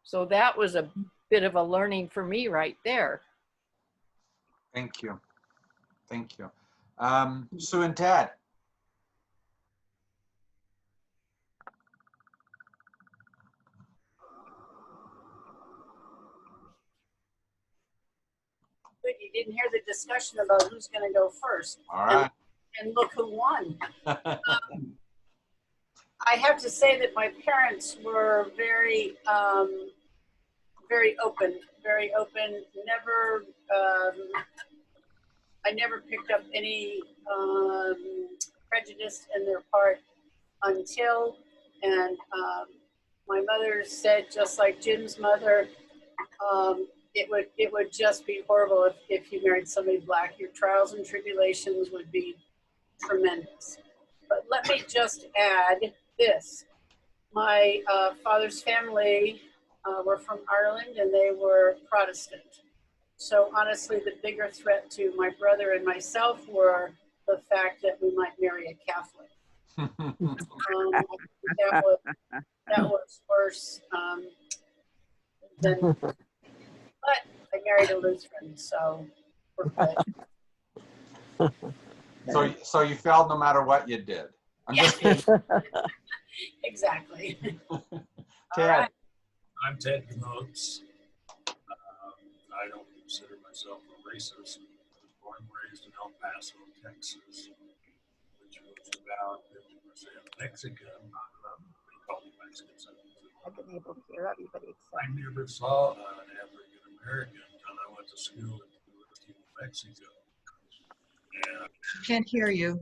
So that was a bit of a learning for me right there. Thank you. Thank you. Sue and Ted. Good, you didn't hear the discussion about who's going to go first. All right. And look who won. I I have to say that my parents were very, very open, very open. Never, I never picked up any prejudice in their part until, and my mother said, just like Jim's mother, it would just be horrible if you married somebody black. Your trials and tribulations would be tremendous. But let me just add this. My father's family were from Ireland and they were Protestant. So honestly, the bigger threat to my brother and myself were the fact that we might marry a Catholic. That was worse than, but I married a Lutheran, so we're good. So you failed no matter what you did. I'm just kidding. Exactly. Ted. Right. I'm Ted Knotes. I don't consider myself a racist. I was born and raised in El Paso, Texas, which was about 50% Mexican. We call them Mexicans. I've been able to hear everybody except. I never saw an African American until I went to school at the University of Mexico. And Can't hear you.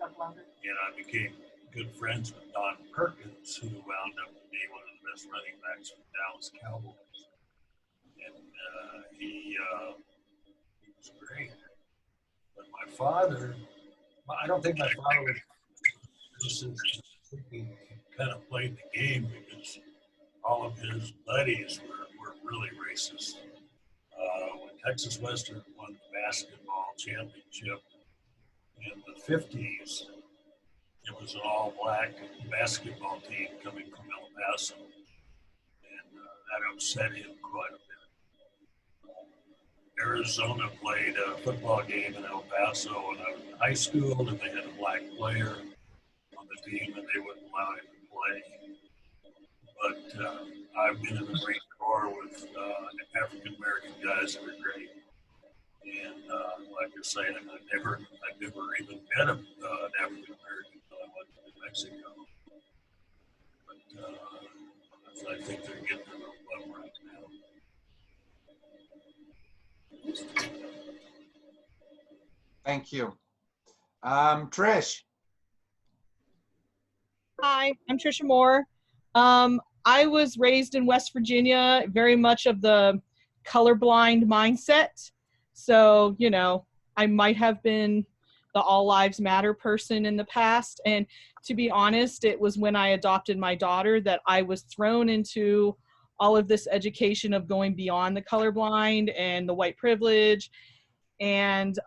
And I became good friends with Don Perkins, who wound up being one of the best running backs for the Dallas Cowboys. And he was great. But my father, I don't think my father was racist. He kind of played the game because all of his buddies were really racist. When Texas Western won the basketball championship in the 50s, it was an all-black basketball team coming from El Paso, and that upset him quite a bit. Arizona played a football game in El Paso when I was in high school, and they had a black player on the team, and they wouldn't allow him to play. But I've been in the Marine Corps with African-American guys that are great. And like you're saying, I never even met an African-American until I went to Mexico. But I think they're getting a little love right now. Thank you. Trish. Hi, I'm Trisha Moore. I was raised in West Virginia, very much of the colorblind mindset. So, you know, I might have been the all lives matter person in the past. And to be honest, it was when I adopted my daughter that I was thrown into all of this education of going beyond the colorblind and the white privilege and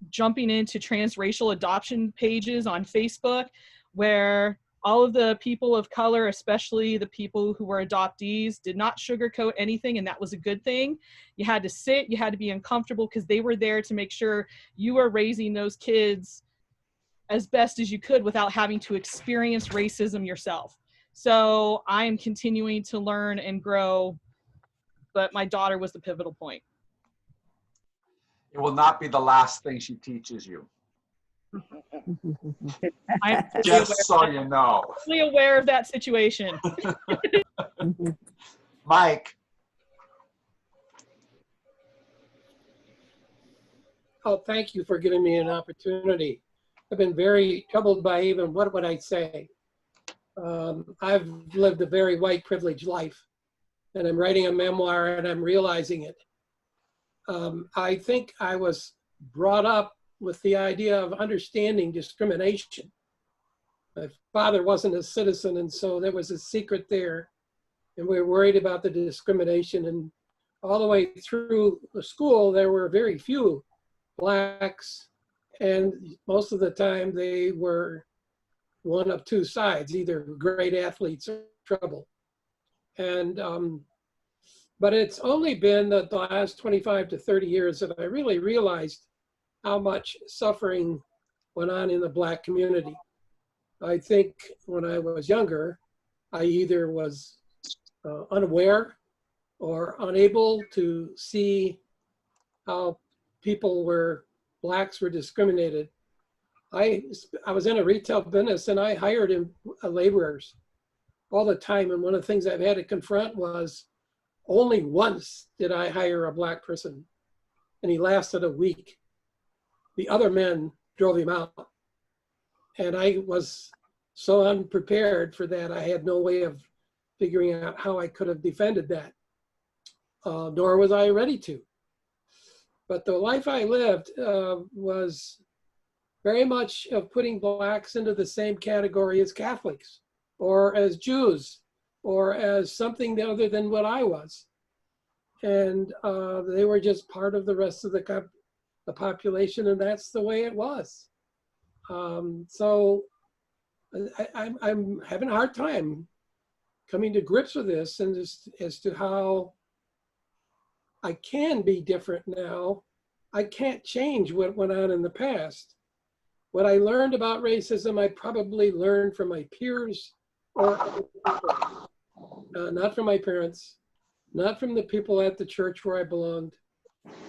jumping into transracial adoption pages on Facebook where all of the people of color, especially the people who were adoptees, did not sugarcoat anything, and that was a good thing. You had to sit, you had to be uncomfortable because they were there to make sure you were raising those kids as best as you could without having to experience racism yourself. So I am continuing to learn and grow, but my daughter was the pivotal point. It will not be the last thing she teaches you. I'm just so you know. Fully aware of that situation. Mike. Oh, thank you for giving me an opportunity. I've been very troubled by even what would I say. I've lived a very white privileged life, and I'm writing a memoir and I'm realizing it. I think I was brought up with the idea of understanding discrimination. My father wasn't a citizen, and so there was a secret there, and we were worried about the discrimination. And all the way through the school, there were very few blacks, and most of the time they were one of two sides, either great athletes or trouble. And but it's only been the last 25 to 30 years that I really realized how much suffering went on in the Black community. I think when I was younger, I either was unaware or unable to see how blacks were discriminated. I was in a retail business and I hired laborers all the time. And one of the things I've had to confront was only once did I hire a black person, and he lasted a week. The other men drove him out. And I was so unprepared for that. I had no way of figuring out how I could have defended that, nor was I ready to. But the life I lived was very much of putting blacks into the same category as Catholics or as Jews or as something other than what I was. And they were just part of the rest of the population, and that's the way it was. So I'm having a hard time coming to grips with this and as to how I can be different now. I can't change what went on in the past. What I learned about racism, I probably learned from my peers or other people, not from my parents, not from the people at the church where I belonged,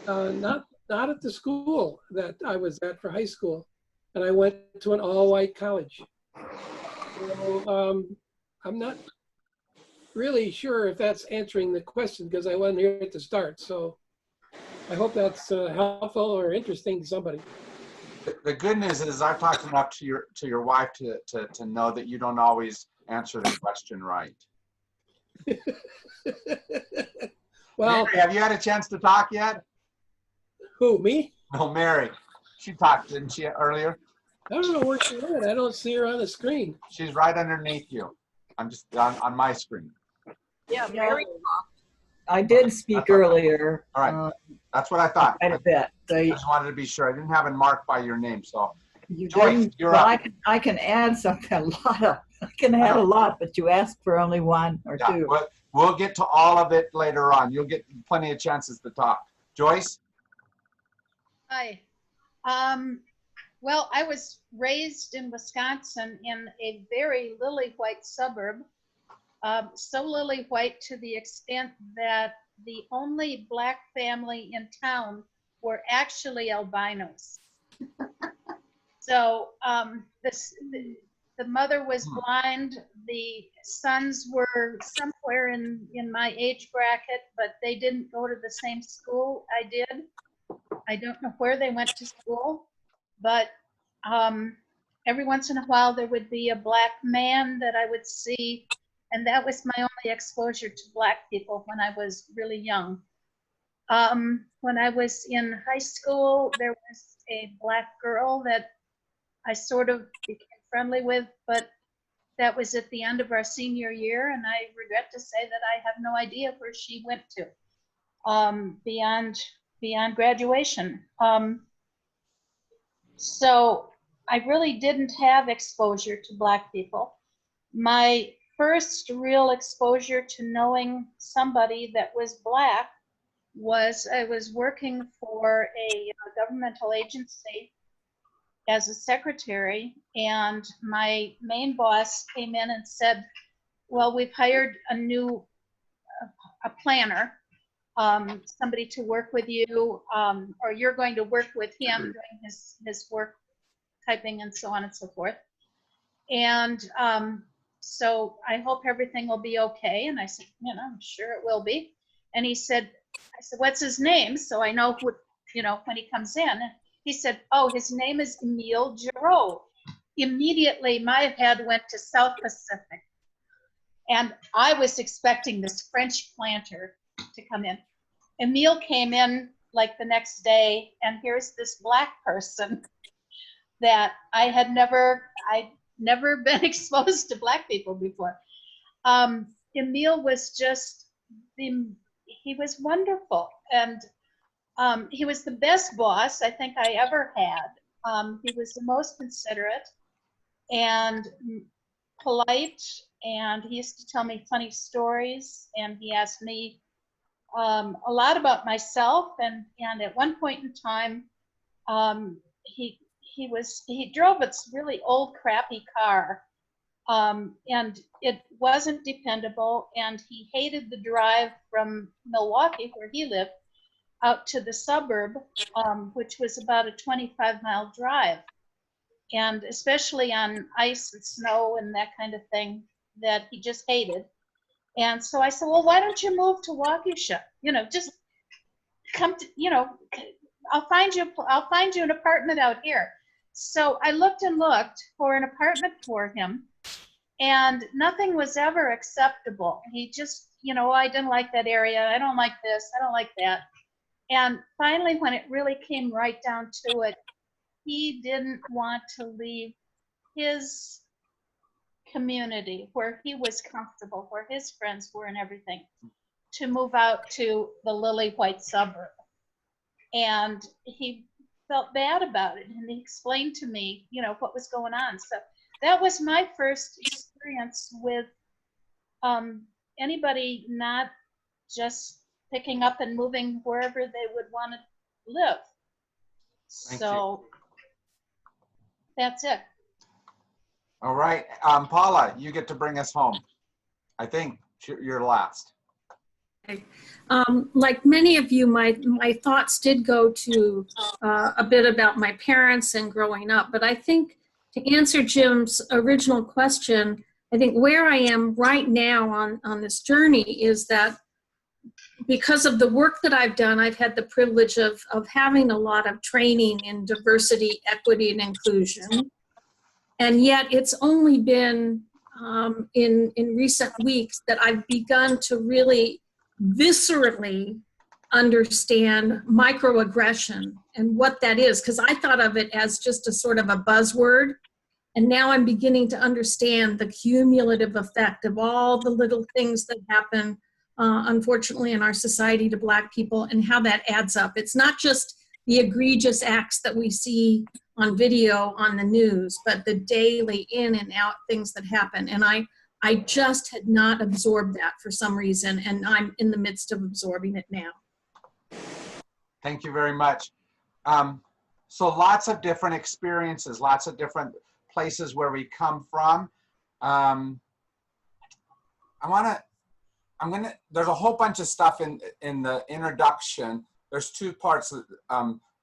not at the school that I was at for high school. And I went to an all-white college. So, I'm not really sure if that's answering the question because I wasn't here at the start. So I hope that's helpful or interesting to somebody. The good news is I've talked enough to your wife to know that you don't always answer the question right. Well, Mary, have you had a chance to talk yet? Who, me? No, Mary. She talked, didn't she, earlier? I don't know where she went. I don't see her on the screen. She's right underneath you. I'm just on my screen. Yeah, Mary. I did speak earlier. All right, that's what I thought. Quite a bit. So I just wanted to be sure. I didn't have it marked by your name, so. you Joyce, didn't, you're well, up. I can add something, I can add a lot, but you asked for only one or Yeah, two. but we'll get to all of it later on. You'll get plenty of chances to talk. Joyce? Hi. Well, I was raised in Wisconsin in a very lily white suburb, so lily white to the extent that the only black family in town were actually albinos. So the mother was blind. The sons were somewhere in my age bracket, but they didn't go to the same school I did. I don't know where they went to school, but every once in a while there would be a black man that I would see, and that was my only exposure to black people when I was really young. When I was in high school, there was a black girl that I sort of became friendly with, but that was at the end of our senior year, and I regret to say that I have no idea where she went to beyond graduation. So I really didn't have exposure to black people. My first real exposure to knowing somebody that was black was I was working for a governmental agency as a secretary, and my main boss came in and said, well, we've hired a planner, somebody to work with you, or you're going to work with him doing his work, typing and so on and so forth. And so I hope everything will be okay. And I said, I'm sure it will be. And I said, what's his name? So I know who, when he comes in. And he said, oh, his name is Emile Giraud. Immediately my head went to South Pacific. And I was expecting this French planter to come in. Emile came in like the next day, and here's this black person that I'd never been exposed to black people before. Emile was just, he was wonderful. And he was the best boss I think I ever had. He was the most considerate and polite, and he used to tell me funny stories, and he asked me a lot about myself, and at one point in time, he drove a really old crappy car, and it wasn't dependable, and he hated the drive from Milwaukee, where he lived, out to the suburb, which was about a 25-mile drive. and especially on ice and snow and that kind of thing that he just hated. And so I said, well, why don't you move to Waukesha? You know, just come to, you know, I'll find you an apartment out here. So I looked and looked for an apartment for him, and nothing was ever acceptable. He just, you know, I didn't like that area. I don't like this. I don't like that. And finally, when it really came right down to it, he didn't want to leave his community where he was comfortable, where his friends were and everything, to move out to the lily white suburb. And he felt bad about it, and he explained to me, you know, what was going on. So that was my first experience with anybody not just picking up and moving wherever they would want to live. Thank So that's it. All right, Paula, you get to bring us home. I think you're last. Like many of you, my thoughts did go to a bit about my parents and growing up, but I think to answer Jim's original question, I think where I am right now on this journey is that because of the work that I've done, I've had the privilege of having a lot of training in diversity, equity, and inclusion. And yet it's only been in recent weeks that I've begun to really viscerally understand microaggression and what that is, because I thought of it as just a sort of a buzzword. And now I'm beginning to understand the cumulative effect of all the little things that happen, unfortunately, in our society to Black people and how that adds up. It's not just the egregious acts that we see on video on the news, but the daily in and out things that happen. And I just had not absorbed that for some reason, and I'm in the midst of absorbing it now. Thank you very much. So lots of different experiences, lots of different places where we come from. There's a whole bunch of stuff in the introduction. There's two parts.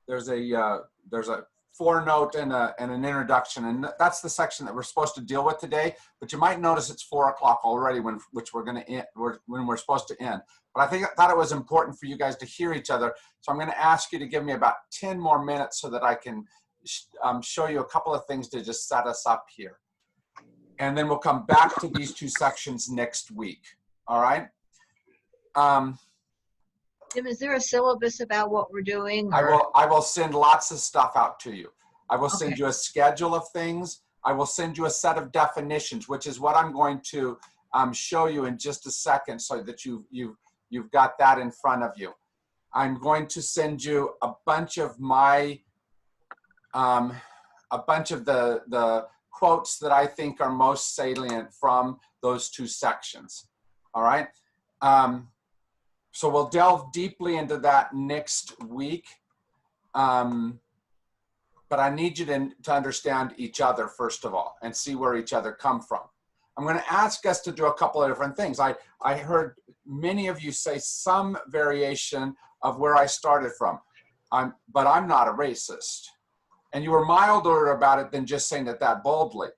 There's a forenote and an introduction, and that's the section that we're supposed to deal with today. But you might notice it's 4 o'clock already when we're supposed to end. But I thought it was important for you guys to hear each other. So I'm going to ask you to give me about 10 more minutes so that I can show you a couple of things to just set us up here. And then we'll come back to these two sections next week. All right? Jim, is there a syllabus about what we're doing? I will send lots of stuff out to you. I will send you a schedule of things. I will send you a set of definitions, which is what I'm going to show you in just a second, so that you've got that in front of you. I'm going to send you a bunch of my the quotes that I think are most salient from those two sections. All right. So we'll delve deeply into that next week. But I need you to understand each other, first of all, and see where each other come from. I'm going to ask us to do a couple of different things. I heard many of you say some variation of where I started from. But I'm not a racist. And you were milder about it than just saying that boldly.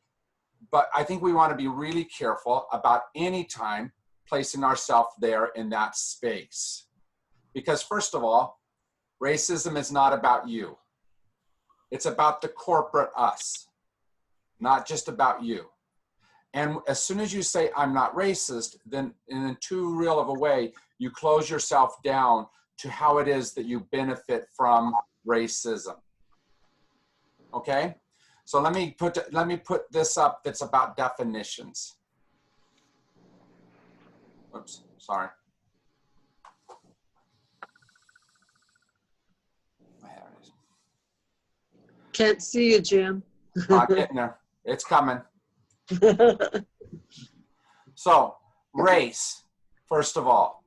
But I think we want to be really careful about any time placing ourselves there in that space. Because first of all, racism is not about you. It's about the corporate us, not just about you. And as soon as you say, I'm not racist, then in too real of a way, you close yourself down to how it is that you benefit from racism. Okay? So let me put this up that's about definitions. Oops, sorry. Can't see you, Jim. I'm getting there. It's coming. So, race, first of all.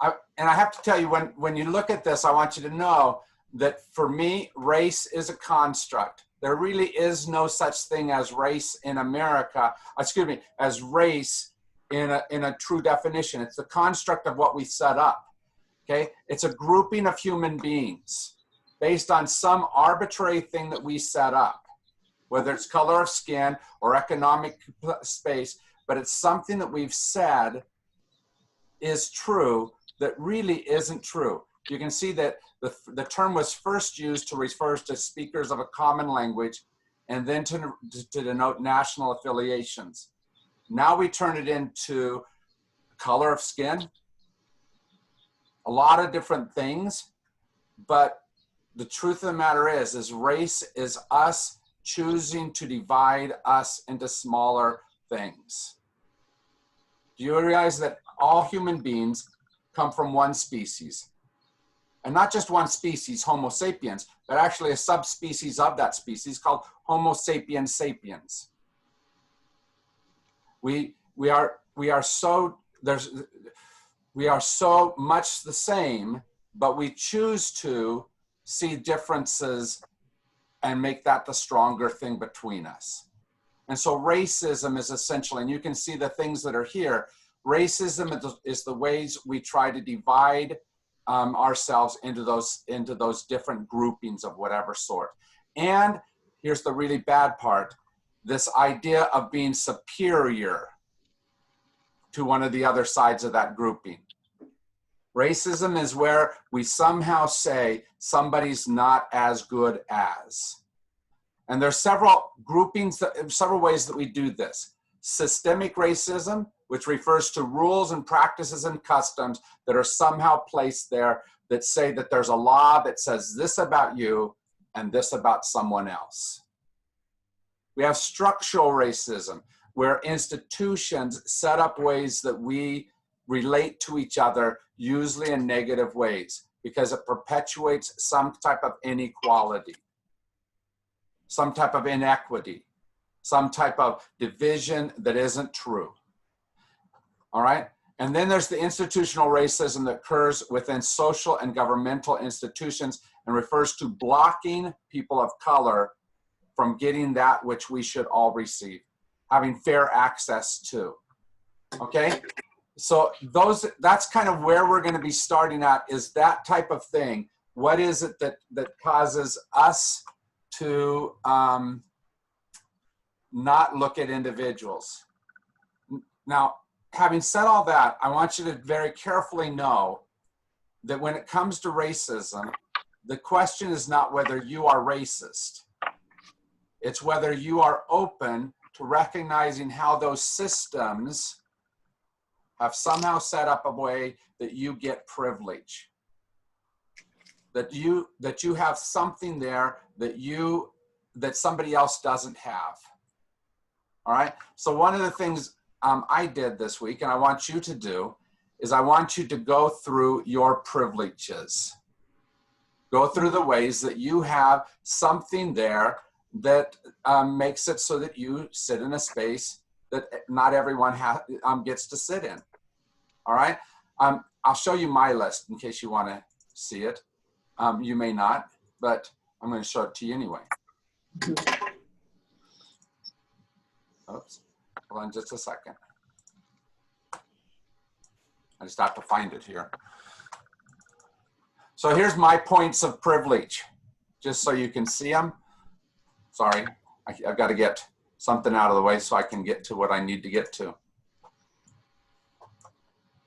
And I have to tell you, when you look at this, I want you to know that for me, race is a construct. There really is no such thing as race in America, excuse me, as race in a true definition. It's the construct of what we set up, okay? It's a grouping of human beings based on some arbitrary thing that we set up. whether it's color of skin or economic space, but it's something that we've said is true that really isn't true. You can see that the term was first used to refer to speakers of a common language and then to denote national affiliations. Now we turn it into color of skin, a lot of different things, but the truth of the matter is race is us choosing to divide us into smaller things. Do you realize that all human beings come from one species? And not just one species, Homo sapiens, but actually a subspecies of that species called Homo sapiens sapiens. We are so much the same, but we choose to see differences and make that the stronger thing between us. And so racism is essentially, and you can see the things that are here, racism is the ways we try to divide ourselves into those different groupings of whatever sort. And here's the really bad part, this idea of being superior to one of the other sides of that grouping. Racism is where we somehow say somebody's not as good as. And there's several groupings, several ways that we do this. Systemic racism, which refers to rules and practices and customs that are somehow placed there that say that there's a law that says this about you and this about someone else. We have structural racism, where institutions set up ways that we relate to each other, usually in negative ways, because it perpetuates some type of inequality, some type of inequity, some type of division that isn't true. All right? And then there's the institutional racism that occurs within social and governmental institutions and refers to blocking people of color from getting that which we should all receive, having fair access to. Okay? So that's kind of where we're going to be starting at, is that type of thing. What is it that causes us to not look at individuals? Now, having said all that, I want you to very carefully know that when it comes to racism, the question is not whether you are racist. It's whether you are open to recognizing how those systems have somehow set up a way that you get privilege. That you have something there that somebody else doesn't have. All right? So one of the things I did this week, and I want you to do, is I want you to go through your privileges. Go through the ways that you have something there that makes it so that you sit in a space that not everyone gets to sit in. All right? I'll show you my list in case you want to see it. You may not, but I'm going to show it to you anyway. Oops. Hold on just a second. I just have to find it here. So here's my points of privilege, just so you can see them. Sorry, I've got to get something out of the way so I can get to what I need to get to.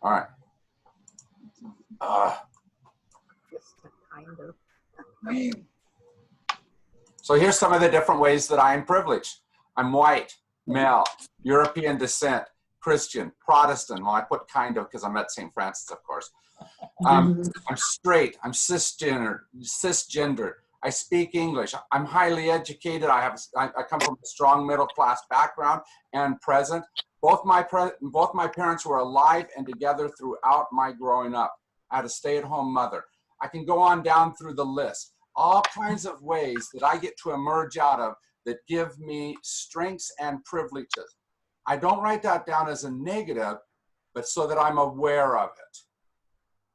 All right. So here's some of the different ways that I am privileged. I'm white, male, European descent, Christian, Protestant. Well, I put kind of because I'm at St. Francis, of course. I'm straight. I'm cisgender. I speak English. I'm highly educated. I come from a strong middle class background and present. Both my parents were alive and together throughout my growing up. I had a stay-at-home mother. I can go on down through the list. All kinds of ways that I get to emerge out of that give me strengths and privileges. I don't write that down as a negative, but so that I'm aware of it.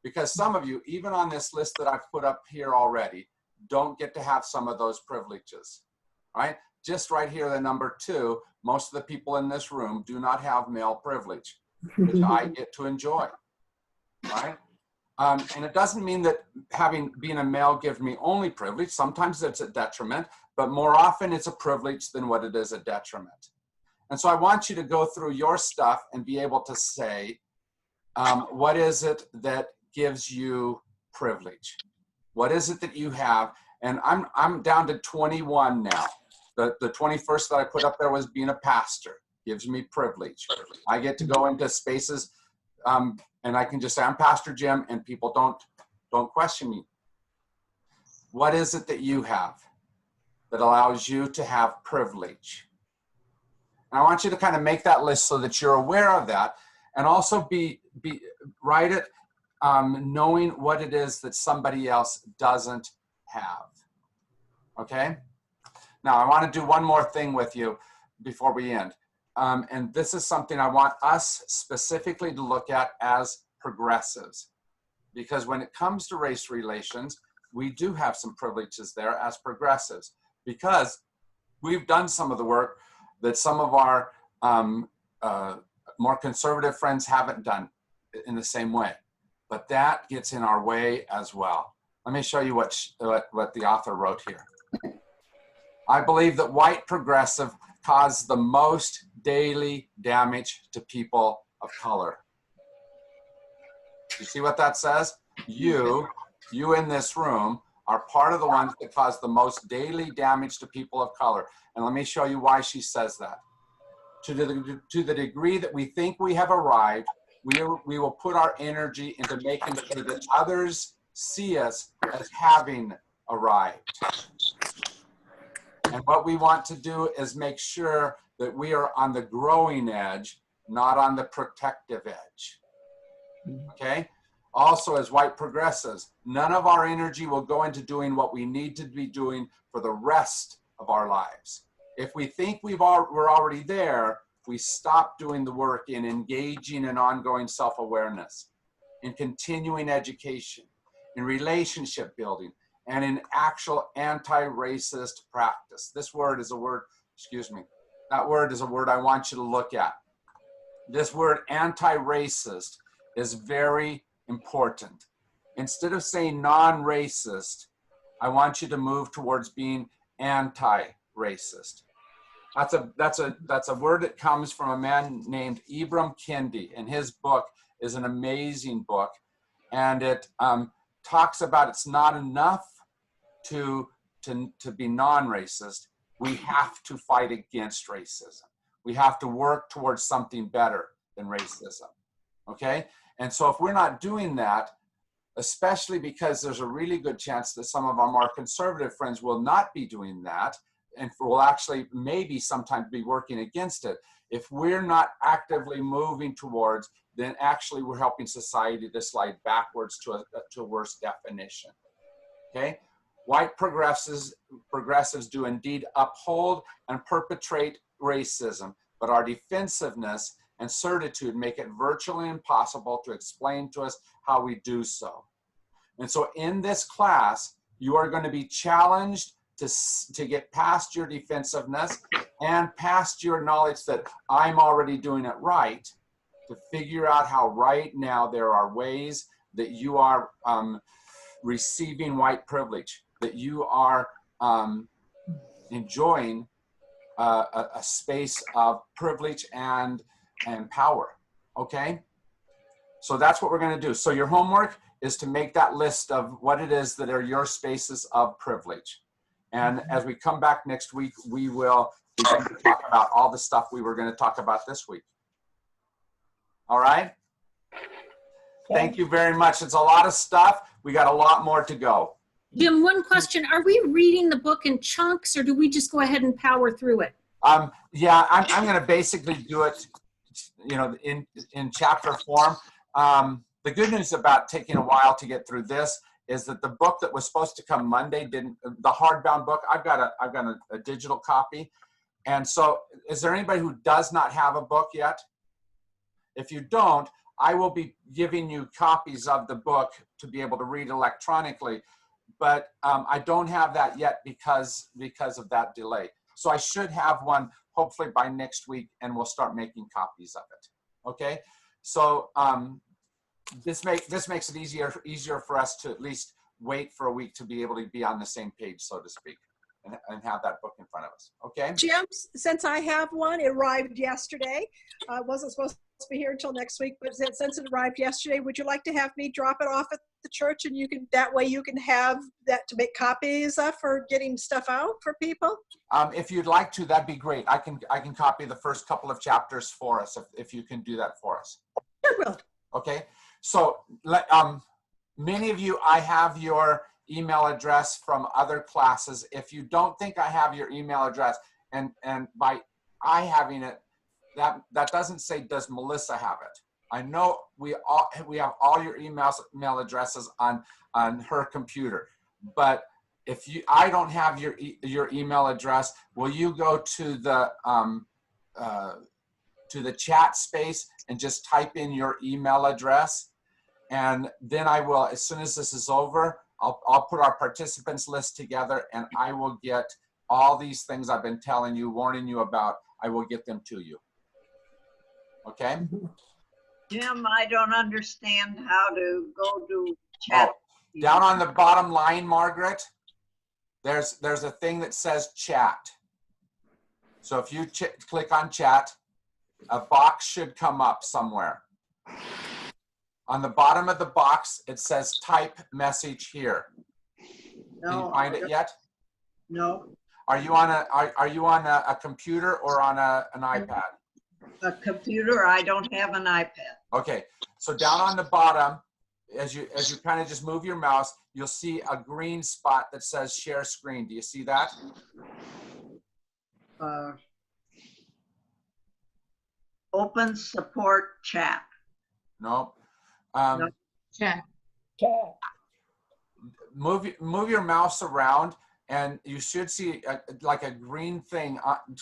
Because some of you, even on this list that I've put up here already, don't get to have some of those privileges, right? Just right here, the number 2, most of the people in this room do not have male privilege, which I get to enjoy, right? And it doesn't mean that being a male gives me only privilege. Sometimes it's a detriment, but more often it's a privilege than what it is a detriment. And so I want you to go through your stuff and be able to say, what is it that gives you privilege? What is it that you have? And I'm down to 21 now. The 21st that I put up there was being a pastor. Gives me privilege. I get to go into spaces and I can just say, I'm Pastor Jim, and people don't question me. What is it that you have that allows you to have privilege? And I want you to kind of make that list so that you're aware of that, and also write it knowing what it is that somebody else doesn't have. Okay? Now, I want to do one more thing with you before we end. And this is something I want us specifically to look at as progressives. Because when it comes to race relations, we do have some privileges there as progressives. Because we've done some of the work that some of our more conservative friends haven't done in the same way. But that gets in our way as well. Let me show you what the author wrote here. I believe that white progressive cause the most daily damage to people of color. You see what that says? You in this room are part of the ones that cause the most daily damage to people of color. And let me show you why she says that. To the degree that we think we have arrived, we will put our energy into making sure that others see us as having arrived. And what we want to do is make sure that we are on the growing edge, not on the protective edge. Okay? Also, as white progressives, none of our energy will go into doing what we need to be doing for the rest of our lives. If we think we're already there, we stop doing the work in engaging in ongoing self-awareness, in continuing education, in relationship building, and in actual anti-racist practice. This word is a word, excuse me, that word is a word I want you to look at. This word anti-racist is very important. Instead of saying non-racist, I want you to move towards being anti-racist. That's a word that comes from a man named Ibram Kendi, and his book is an amazing book, and it talks about it's not enough to be non-racist. We have to fight against racism. We have to work towards something better than racism. Okay? And so if we're not doing that, especially because there's a really good chance that some of our more conservative friends will not be doing that, and will actually maybe sometimes be working against it. If we're not actively moving towards, then actually we're helping society to slide backwards to a worse definition. Okay? White progressives do indeed uphold and perpetrate racism, but our defensiveness and certitude make it virtually impossible to explain to us how we do so. And so in this class, you are going to be challenged to get past your defensiveness and past your knowledge that I'm already doing it right, to figure out how right now there are ways that you are receiving white privilege, that you are enjoying a space of privilege and power, okay? So that's what we're gonna do. So your homework is to make that list of what it is that are your spaces of privilege. And as we come back next week, we will begin to talk about all the stuff we were going to talk about this week. All right? Thank you very much. It's a lot of stuff. We got a lot more to go. Jim, one question. Are we reading the book in chunks, or do we just go ahead and power through it? Yeah, I'm going to basically do it, in chapter form. The good news about taking a while to get through this is that the book that was supposed to come Monday didn't. The hardbound book, I've got a digital copy, and so is there anybody who does not have a book yet? If you don't, I will be giving you copies of the book to be able to read electronically, but I don't have that yet because of that delay. So I should have one hopefully by next week, and we'll start making copies of it. Okay, so this makes it easier for us to at least wait for a week to be able to be on the same page, so to speak, and have that book in front of us. Okay. Jim, since I have one, it arrived yesterday. I wasn't supposed to be here until next week, but since it arrived yesterday, would you like to have me drop it off at the church, and that way you can have that to make copies of for getting stuff out for people? If you'd like to, that'd be great. I can copy the first couple of chapters for us if you can do that for us. I will. Okay. So many of you, I have your email address from other classes. If you don't think I have your email address, and by I having it, that doesn't say does Melissa have it. I know we have all your email addresses on her computer, but if I don't have your email address, will you go to the chat space and just type in your email address, and then I will, as soon as this is over, I'll put our participants list together, and I will get all these things I've been telling you, warning you about. I will get them to you. Okay. Jim, I don't understand how to go to chat. Oh, down on the bottom line, Margaret, there's a thing that says chat. So if you click on chat, a box should come up somewhere. On the bottom of the box, it says type message here. No, can you find it yet? No. Are you on a computer or on an iPad? A computer. I don't have an iPad. Okay, so down on the bottom, as you kind of just move your mouse, you'll see a green spot that says share screen. Do you see that? Open support chat. No. No. Chat. Move your mouse around, and you should see like a green thing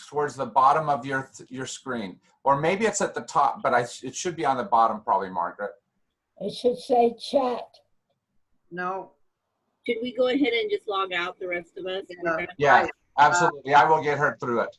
towards the bottom of your screen, or maybe it's at the top, but it should be on the bottom probably, Margaret. It should say chat. No. Should we go ahead and just log out, the rest of us? Yeah, absolutely. I will get her through it.